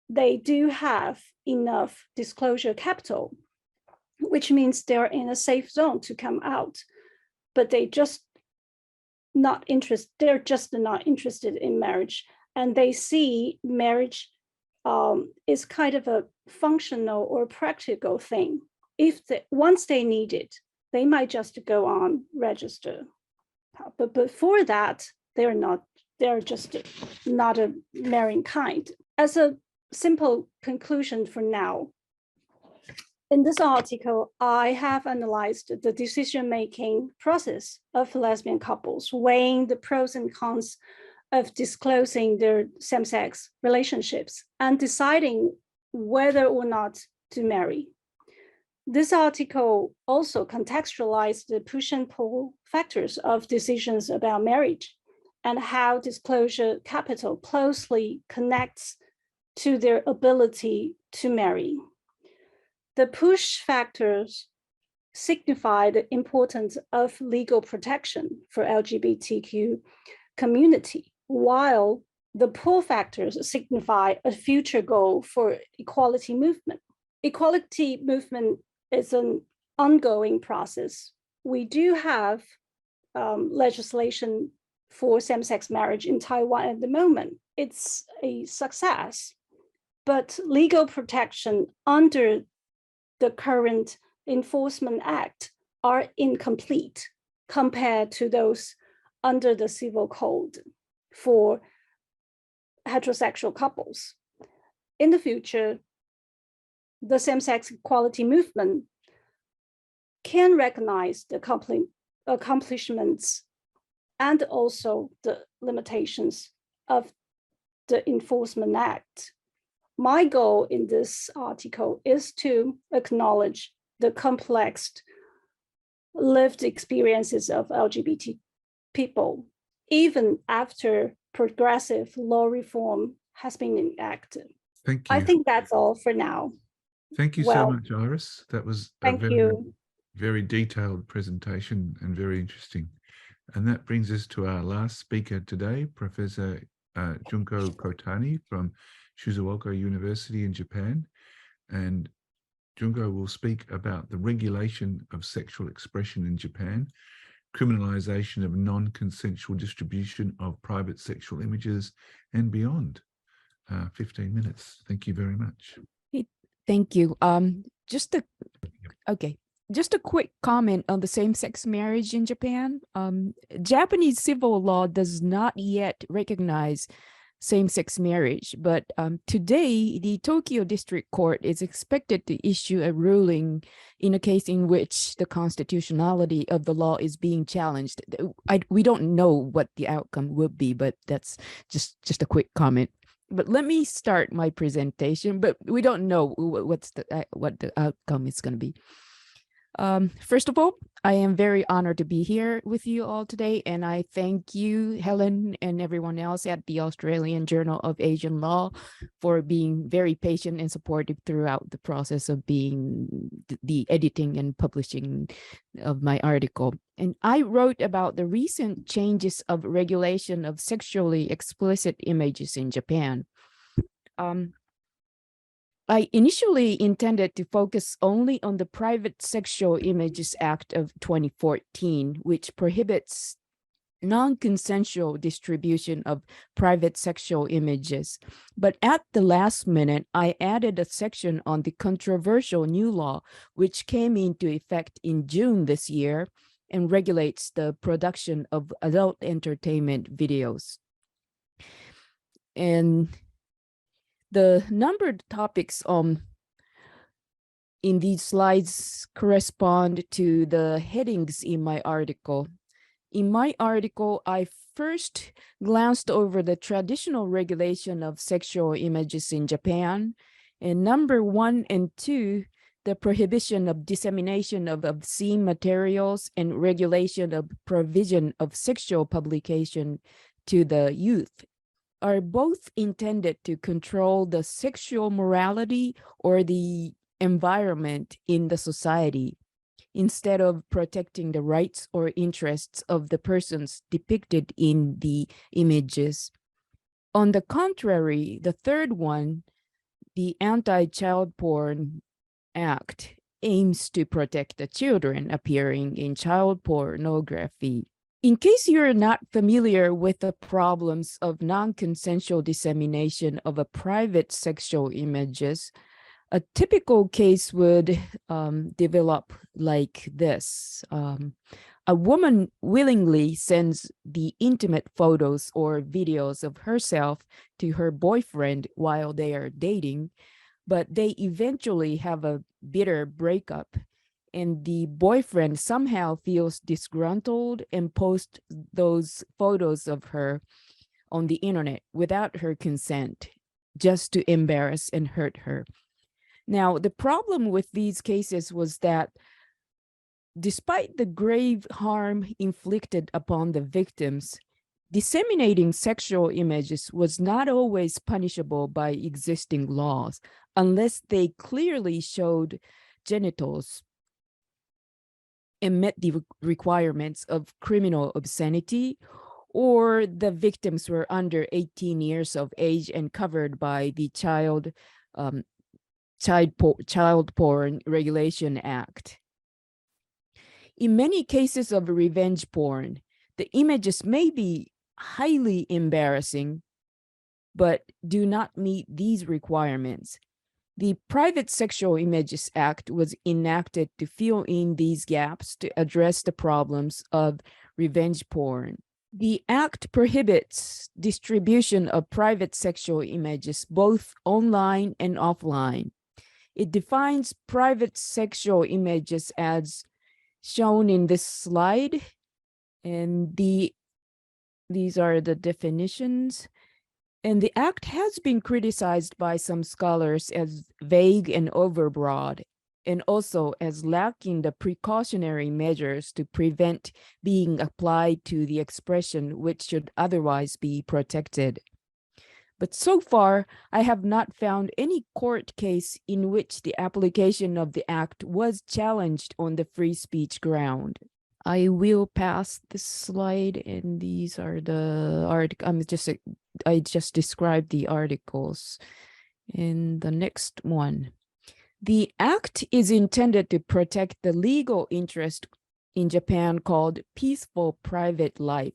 they do have enough disclosure capital, which means they're in a safe zone to come out, but they're just not interested in marriage, and they see marriage is kind of a functional or practical thing. Once they need it, they might just go on register, but before that, they're just not a marrying kind. As a simple conclusion for now, in this article, I have analyzed the decision-making process of lesbian couples, weighing the pros and cons of disclosing their same-sex relationships and deciding whether or not to marry. This article also contextualized the push and pull factors of decisions about marriage and how disclosure capital closely connects to their ability to marry. The push factors signify the importance of legal protection for LGBTQ community, while the pull factors signify a future goal for equality movement. Equality movement is an ongoing process. We do have legislation for same-sex marriage in Taiwan at the moment. It's a success, but legal protection under the current Enforcement Act are incomplete compared to those under the Civil Code for heterosexual couples. In the future, the same-sex equality movement can recognize the accomplishments and also the limitations of the Enforcement Act. My goal in this article is to acknowledge the complex lived experiences of LGBT people, even after progressive law reform has been enacted. Thank you. I think that's all for now. Thank you so much, Iris. That was a very detailed presentation and very interesting. And that brings us to our last speaker today, Professor Junko Kotani from Shizuoka University in Japan. And Junko will speak about the regulation of sexual expression in Japan, criminalization of non-consensual distribution of private sexual images, and beyond. 15 minutes. Thank you very much. Thank you. Just a quick comment on the same-sex marriage in Japan. Japanese civil law does not yet recognize same-sex marriage, but today the Tokyo District Court is expected to issue a ruling in a case in which the constitutionality of the law is being challenged. We don't know what the outcome will be, but that's just a quick comment. But let me start my presentation, but we don't know what the outcome is going to be. First of all, I am very honored to be here with you all today, and I thank you, Helen, and everyone else at the Australian Journal of Asian Law for being very patient and supportive throughout the process of being the editing and publishing of my article. And I wrote about the recent changes of regulation of sexually explicit images in Japan. I initially intended to focus only on the Private Sexual Images Act of 2014, which prohibits non-consensual distribution of private sexual images. But at the last minute, I added a section on the controversial new law, which came into effect in June this year and regulates the production of adult entertainment videos. And the numbered topics in these slides correspond to the headings in my article. In my article, I first glanced over the traditional regulation of sexual images in Japan, and number 1 and 2, the prohibition of dissemination of obscene materials and regulation of provision of sexual publication to the youth, are both intended to control the sexual morality or the environment in the society, instead of protecting the rights or interests of the persons depicted in the images. On the contrary, the third one, the Anti-Child Porn Act, aims to protect the children appearing in child pornography. In case you're not familiar with the problems of non-consensual dissemination of a private sexual images, a typical case would develop like this. A woman willingly sends the intimate photos or videos of herself to her boyfriend while they are dating, but they eventually have a bitter breakup, and the boyfriend somehow feels disgruntled and posts those photos of her on the internet without her consent, just to embarrass and hurt her. Now, the problem with these cases was that despite the grave harm inflicted upon the victims, disseminating sexual images was not always punishable by existing laws unless they clearly showed genitals and met the requirements of criminal obscenity, or the victims were under 18 years of age and covered by the Child Porn Regulation Act. In many cases of revenge porn, the images may be highly embarrassing, but do not meet these requirements. The Private Sexual Images Act was enacted to fill in these gaps to address the problems of revenge porn. The act prohibits distribution of private sexual images both online and offline. It defines private sexual images as shown in this slide, and these are the definitions. And the act has been criticized by some scholars as vague and overbroad, and also as lacking the precautionary measures to prevent being applied to the expression which should otherwise be protected. But so far, I have not found any court case in which the application of the act was challenged on the free speech ground. I will pass this slide, and these are the articles. I just described the articles. In the next one, the act is intended to protect the legal interest in Japan called peaceful private life,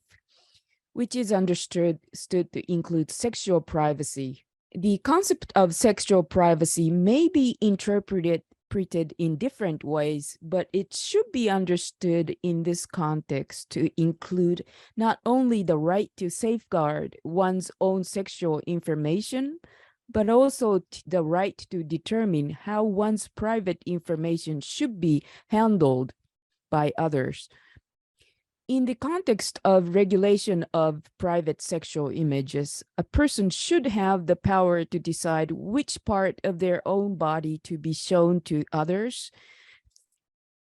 which is understood to include sexual privacy. The concept of sexual privacy may be interpreted in different ways, but it should be understood in this context to include not only the right to safeguard one's own sexual information, but also the right to determine how one's private information should be handled by others. In the context of regulation of private sexual images, a person should have the power to decide which part of their own body to be shown to others,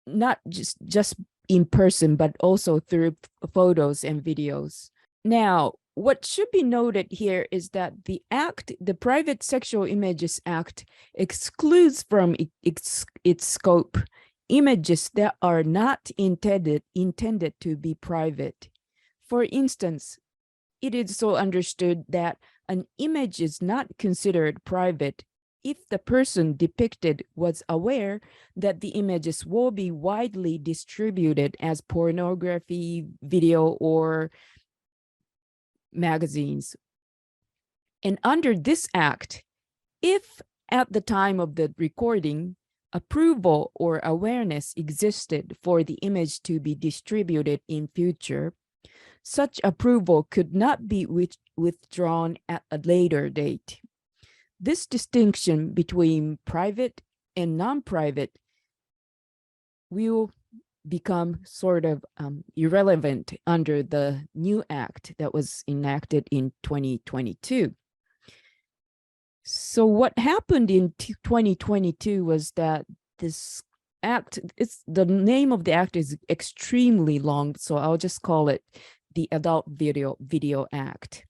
not just in person, but also through photos and videos. Now, what should be noted here is that the Private Sexual Images Act, excludes from its scope images that are not intended to be private. For instance, it is so understood that an image is not considered private if the person depicted was aware that the images will be widely distributed as pornography, video, or magazines. And under this act, if at the time of the recording, approval or awareness existed for the image to be distributed in future, such approval could not be withdrawn at a later date. This distinction between private and non-private will become sort of irrelevant under the new act that was enacted in 2022. So what happened in 2022 was that this act, the name of the act is extremely long, so I'll just call it the Adult Video Act.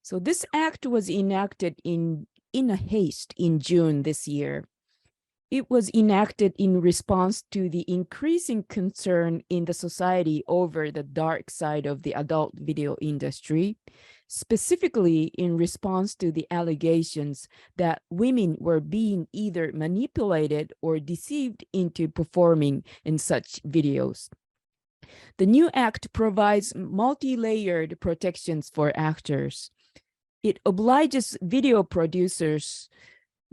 So this act was enacted in a haste in June this year. It was enacted in response to the increasing concern in the society over the dark side of the adult video industry, specifically in response to the allegations that women were being either manipulated or deceived into performing in such videos. The new act provides multi-layered protections for actors. It obliges video producers,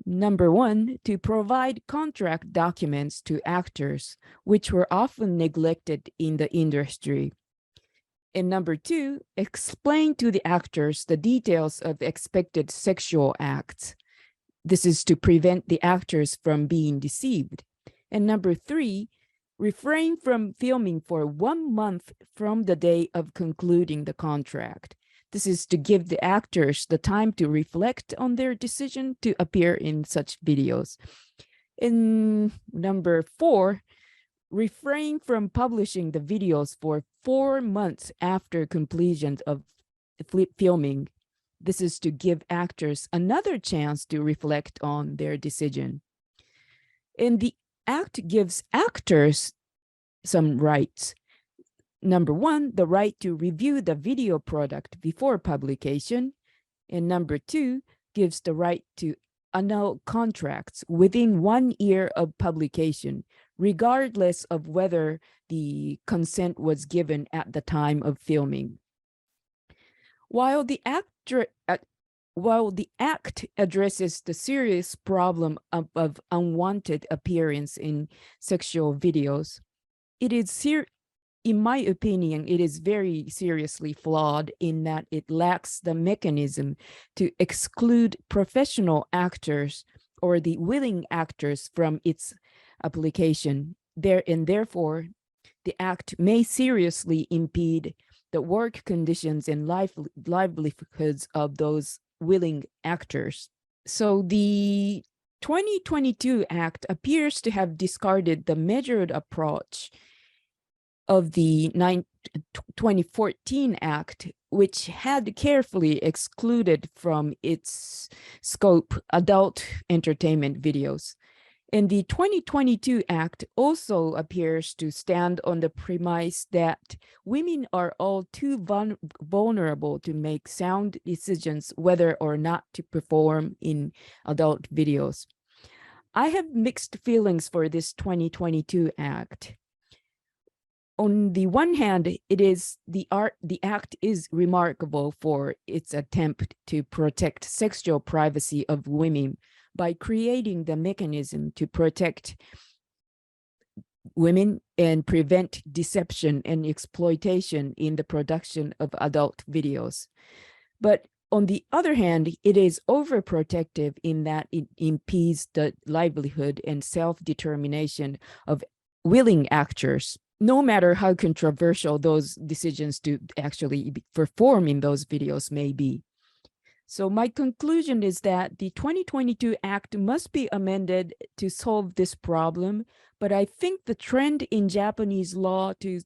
number one, to provide contract documents to actors, which were often neglected in the industry. And number two, explain to the actors the details of expected sexual acts. This is to prevent the actors from being deceived. And number three, refrain from filming for 1 month from the day of concluding the contract. This is to give the actors the time to reflect on their decision to appear in such videos. And number four, refrain from publishing the videos for 4 months after completion of filming. This is to give actors another chance to reflect on their decision. And the act gives actors some rights. Number one, the right to review the video product before publication. And number two, gives the right to annul contracts within 1 year of publication, regardless of whether the consent was given at the time of filming. While the act addresses the serious problem of unwanted appearance in sexual videos, it is in my opinion, it is very seriously flawed in that it lacks the mechanism to exclude professional actors or the willing actors from its application. Therefore, the act may seriously impede the work conditions and livelihoods of those willing actors. So the 2022 Act appears to have discarded the measured approach of the 2014 Act, which had carefully excluded from its scope adult entertainment videos. And the 2022 Act also appears to stand on the premise that women are all too vulnerable to make sound decisions whether or not to perform in adult videos. I have mixed feelings for this 2022 Act. On the one hand, the act is remarkable for its attempt to protect sexual privacy of women by creating the mechanism to protect women and prevent deception and exploitation in the production of adult videos. But on the other hand, it is overprotective in that it impedes the livelihood and self-determination of willing actors, no matter how controversial those decisions to actually perform in those videos may be. So my conclusion is that the 2022 Act must be amended to solve this problem, but I think the trend in Japanese law to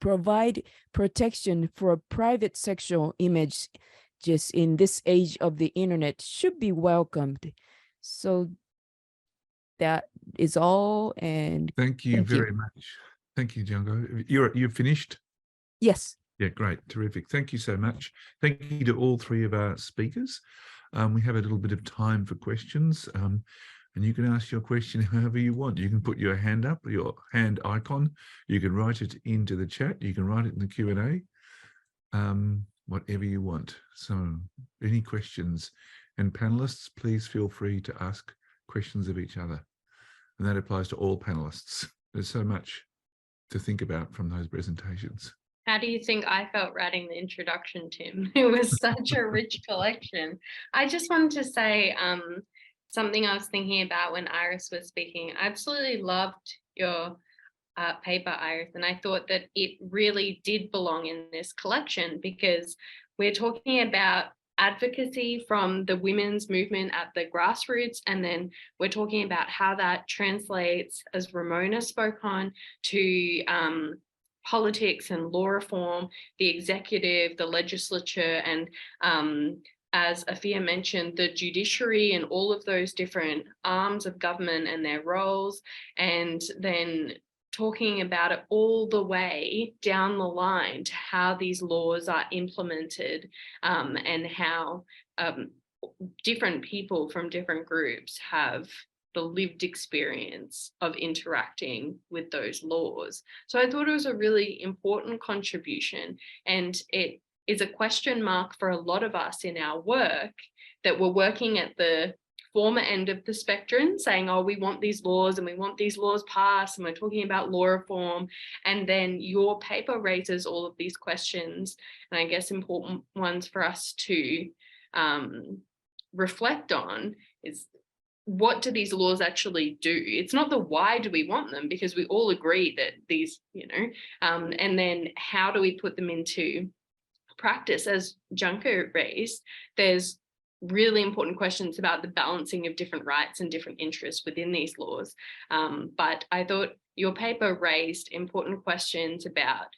provide protection for private sexual images in this age of the internet should be welcomed. So that is all, and thank you very much. Thank you, Django. You're finished? Yes. Yeah, great. Terrific. Thank you so much. Thank you to all three of our speakers. We have a little bit of time for questions, and you can ask your question however you want. You can put your hand up, your hand icon. You can write it into the chat. You can write it in the Q&A, whatever you want. So any questions? And panelists, please feel free to ask questions of each other. And that applies to all panelists. There's so much to think about from those presentations. How do you think I felt writing the introduction, Tim? It was such a rich collection. I just wanted to say something I was thinking about when Iris was speaking. I absolutely loved your paper, Iris, and I thought that it really did belong in this collection because we're talking about advocacy from the women's movement at the grassroots, and then we're talking about how that translates, as Ramona spoke on, to politics and law reform, the executive, the legislature, and as Afia mentioned, the judiciary and all of those different arms of government and their roles, and then talking about it all the way down the line to how these laws are implemented, and how different people from different groups have the lived experience of interacting with those laws. So I thought it was a really important contribution, and it is a question mark for a lot of us in our work, that we're working at the former end of the spectrum, saying, oh, we want these laws and we want these laws passed, and we're talking about law reform. And then your paper raises all of these questions, and I guess important ones for us to reflect on is, what do these laws actually do? It's not the why do we want them, because we all agree that these, and then how do we put them into practice? As Junko raised, there's really important questions about the balancing of different rights and different interests within these laws. But I thought your paper raised important questions about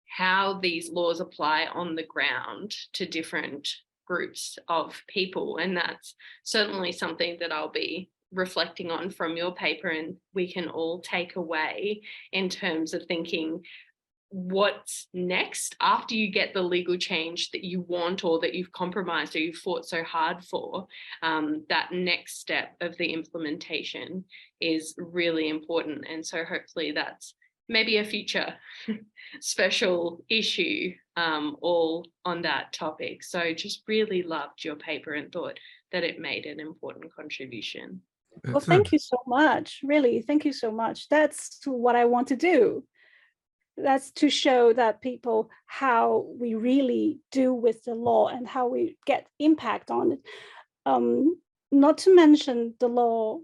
how these laws apply on the ground to different groups of people. And that's certainly something that I'll be reflecting on from your paper, and we can all take away in terms of thinking what's next after you get the legal change that you want, or that you've compromised or you've fought so hard for. That next step of the implementation is really important. And so hopefully that's maybe a future special issue all on that topic. So just really loved your paper and thought that it made an important contribution. Well, thank you so much. Really, thank you so much. That's what I want to do. That's to show that people how we really do with the law and how we get impact on it. Not to mention the law,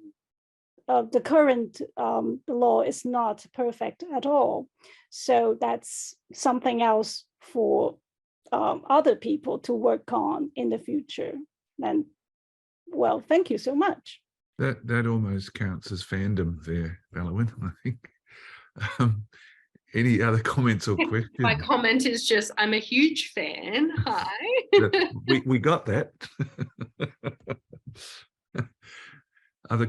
the current the law is not perfect at all. So that's something else for other people to work on in the future. And well, thank you so much. That almost counts as fandom there, Balawin, I think. Any other comments or questions? My comment is just, I'm a huge fan. Hi. we got that. Other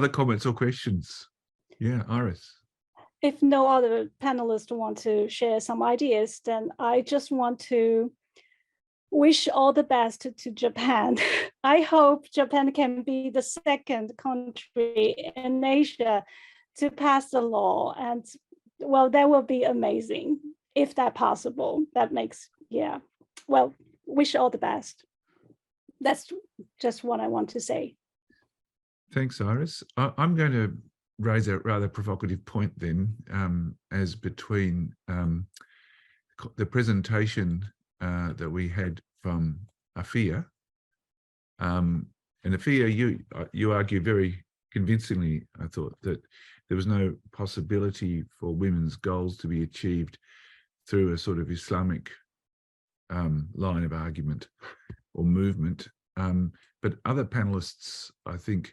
comments or questions? Yeah, Iris. If no other panelists want to share some ideas, then I just want to wish all the best to Japan. I hope Japan can be the second country in Asia to pass the law, and well, that will be amazing if that's possible. That makes, yeah. Well, wish all the best. That's just what I want to say. Thanks, Iris. I'm going to raise a rather provocative point then, as between the presentation that we had from Afia. And Afia, you argue very convincingly, I thought, that there was no possibility for women's goals to be achieved through a sort of Islamic line of argument or movement. But other panelists, I think,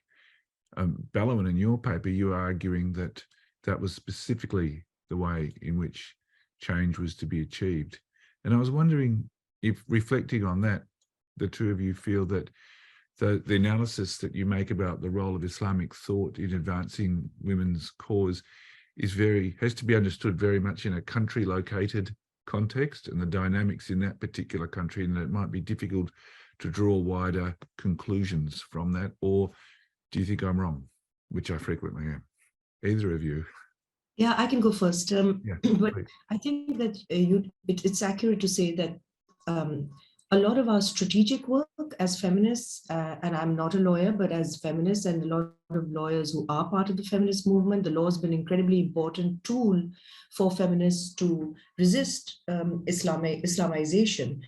Balawin, in your paper, you are arguing that that was specifically the way in which change was to be achieved. And I was wondering if, reflecting on that, the two of you feel that the analysis that you make about the role of Islamic thought in advancing women's cause is has to be understood very much in a country located context and the dynamics in that particular country, and it might be difficult to draw wider conclusions from that? Or do you think I'm wrong, which I frequently am? Either of you? Yeah, I can go first. Yeah, but please. I think that it's accurate to say that a lot of our strategic work as feminists, and I'm not a lawyer, but as feminists and a lot of lawyers who are part of the feminist movement, the law has been an incredibly important tool for feminists to resist Islamization.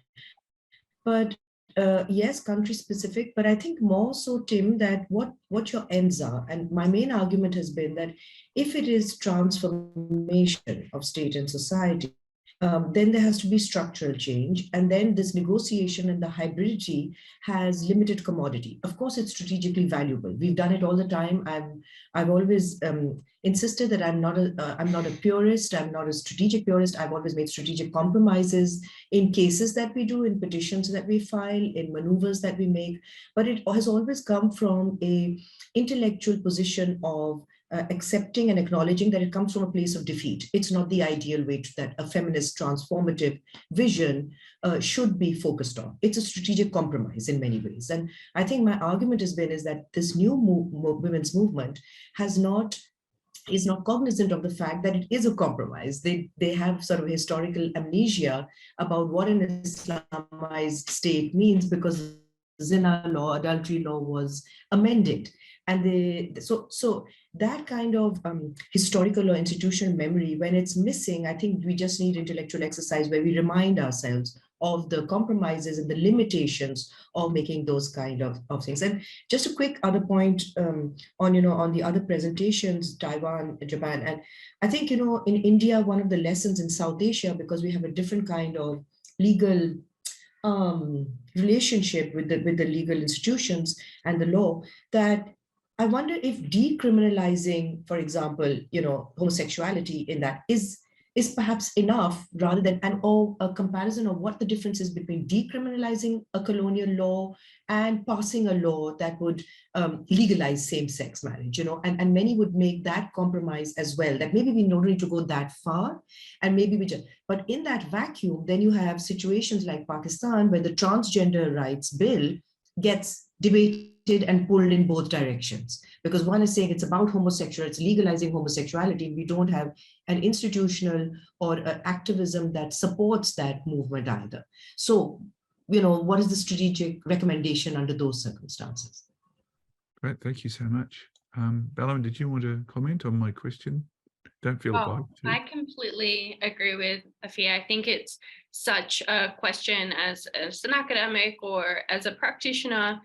But yes, country specific, but I think more so, Tim, that what your ends are. And my main argument has been that if it is transformation of state and society, then there has to be structural change. And then this negotiation and the hybridity has limited commodity. Of course, it's strategically valuable. We've done it all the time. I've always insisted that I'm not a purist. I'm not a strategic purist. I've always made strategic compromises in cases that we do, in petitions that we file, in maneuvers that we make. But it has always come from a intellectual position of accepting and acknowledging that it comes from a place of defeat. It's not the ideal way that a feminist transformative vision should be focused on. It's a strategic compromise in many ways. And I think my argument has been is that this new women's movement is not cognizant of the fact that it is a compromise. They have sort of historical amnesia about what an Islamized state means, because zina law, adultery law was amended. And so that kind of historical or institutional memory, when it's missing, I think we just need intellectual exercise where we remind ourselves of the compromises and the limitations of making those kind of things. And just a quick other point on the other presentations, Taiwan, Japan, and I think, in India, one of the lessons in South Asia, because we have a different kind of legal relationship with the legal institutions and the law, that I wonder if decriminalizing, for example, homosexuality in that is perhaps enough, rather than or a comparison of what the difference is between decriminalizing a colonial law and passing a law that would legalize same-sex marriage, and many would make that compromise as well, that maybe we don't need to go that far, and maybe but in that vacuum, then you have situations like Pakistan, where the transgender rights bill gets debated and pulled in both directions, because one is saying it's about homosexuality, it's legalizing homosexuality, and we don't have an institutional or activism that supports that movement either. So, what is the strategic recommendation under those circumstances? Great, thank you so much. Balawan, did you want to comment on my question? Don't feel obliged to. I completely agree with Afia. I think it's such a question as an academic or as a practitioner.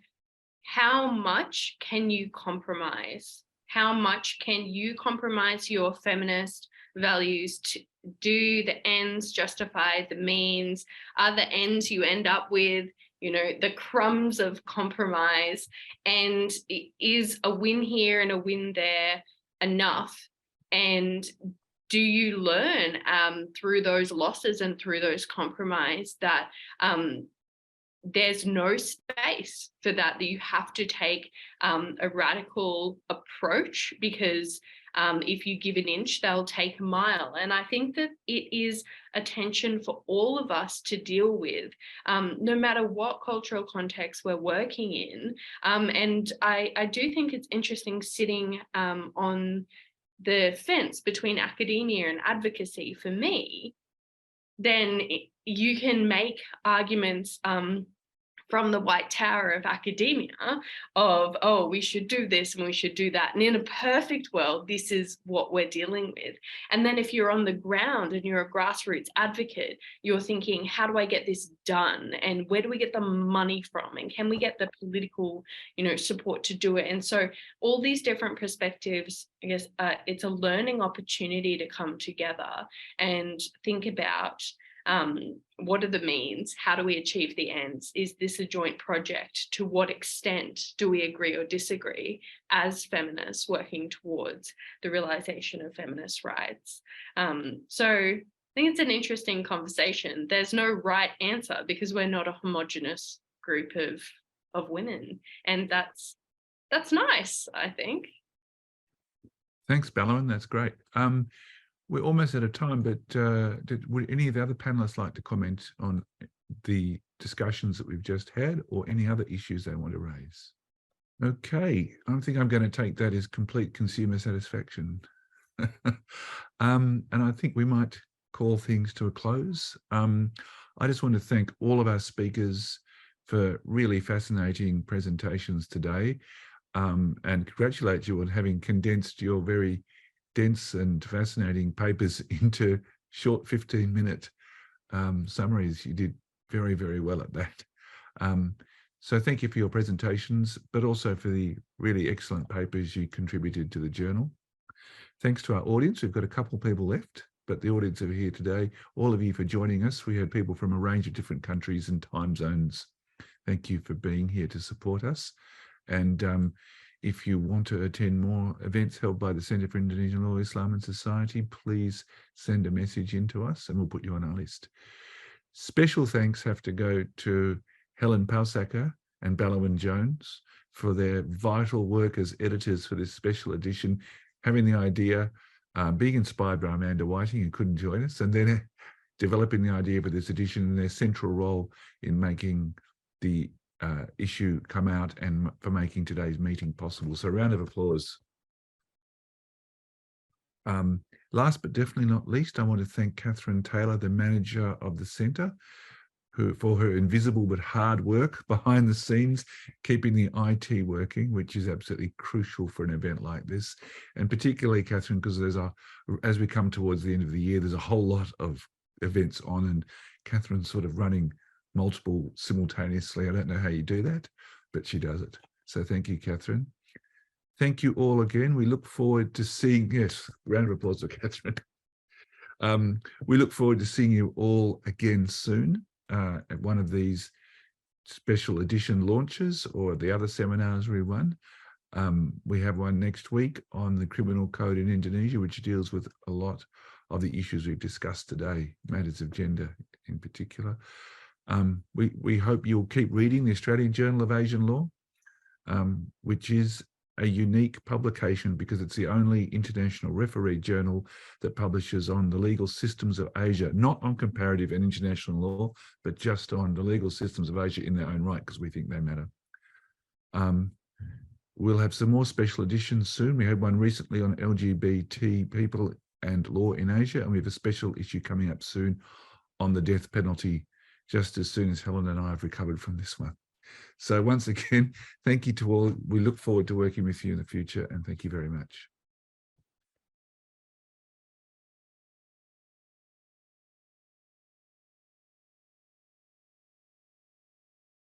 How much can you compromise? How much can you compromise your feminist values to do the ends justify the means? Are the ends you end up with, the crumbs of compromise? And is a win here and a win there enough? And do you learn through those losses and through those compromise that there's no space for that you have to take a radical approach, because if you give an inch, they'll take a mile. And I think that it is a tension for all of us to deal with, no matter what cultural context we're working in. And I do think it's interesting sitting on the fence between academia and advocacy. For me, then you can make arguments from the White Tower of academia of, oh, we should do this and we should do that. And in a perfect world, this is what we're dealing with. And then if you're on the ground and you're a grassroots advocate, you're thinking, how do I get this done? And where do we get the money from? And can we get the political, support to do it? And so all these different perspectives, I guess it's a learning opportunity to come together and think about what are the means? How do we achieve the ends? Is this a joint project? To what extent do we agree or disagree as feminists working towards the realization of feminist rights? So I think it's an interesting conversation. There's no right answer because we're not a homogenous group of women. And that's nice, I think. Thanks, Balawan. That's great. We're almost out of time, but would any of the other panelists like to comment on the discussions that we've just had, or any other issues they want to raise? Okay, I think I'm going to take that as complete consumer satisfaction. And I think we might call things to a close. I just want to thank all of our speakers for really fascinating presentations today, and congratulate you on having condensed your very dense and fascinating papers into short 15-minute summaries. You did very, very well at that. So thank you for your presentations, but also for the really excellent papers you contributed to the journal. Thanks to our audience. We've got a couple of people left, but the audience are here today. All of you for joining us. We had people from a range of different countries and time zones. Thank you for being here to support us. And if you want to attend more events held by the Centre for Indonesian Law, Islam and Society, please send a message in to us and we'll put you on our list. Special thanks have to go to Helen Pausaka and Balawan Jones for their vital work as editors for this special edition, having the idea, being inspired by Amanda Whiting, who couldn't join us, and then developing the idea for this edition and their central role in making the issue come out and for making today's meeting possible. So a round of applause. Last but definitely not least, I want to thank Catherine Taylor, the manager of the centre, for her invisible but hard work behind the scenes, keeping the IT working, which is absolutely crucial for an event like this. And particularly Catherine, because as we come towards the end of the year, there's a whole lot of events on, and Catherine's sort of running multiple simultaneously. I don't know how you do that, but she does it. So thank you, Catherine. Thank you all again. We look forward to seeing, yes, round of applause for Catherine. We look forward to seeing you all again soon at one of these special edition launches or the other seminars we run. We have one next week on the criminal code in Indonesia, which deals with a lot of the issues we've discussed today, matters of gender in particular. We hope you'll keep reading the Australian Journal of Asian Law, which is a unique publication because it's the only international referee journal that publishes on the legal systems of Asia, not on comparative and international law, but just on the legal systems of Asia in their own right, because we think they matter. We'll have some more special editions soon. We had one recently on LGBT people and law in Asia, and we have a special issue coming up soon on the death penalty, just as soon as Helen and I have recovered from this one. So once again, thank you to all. We look forward to working with you in the future, and thank you very much.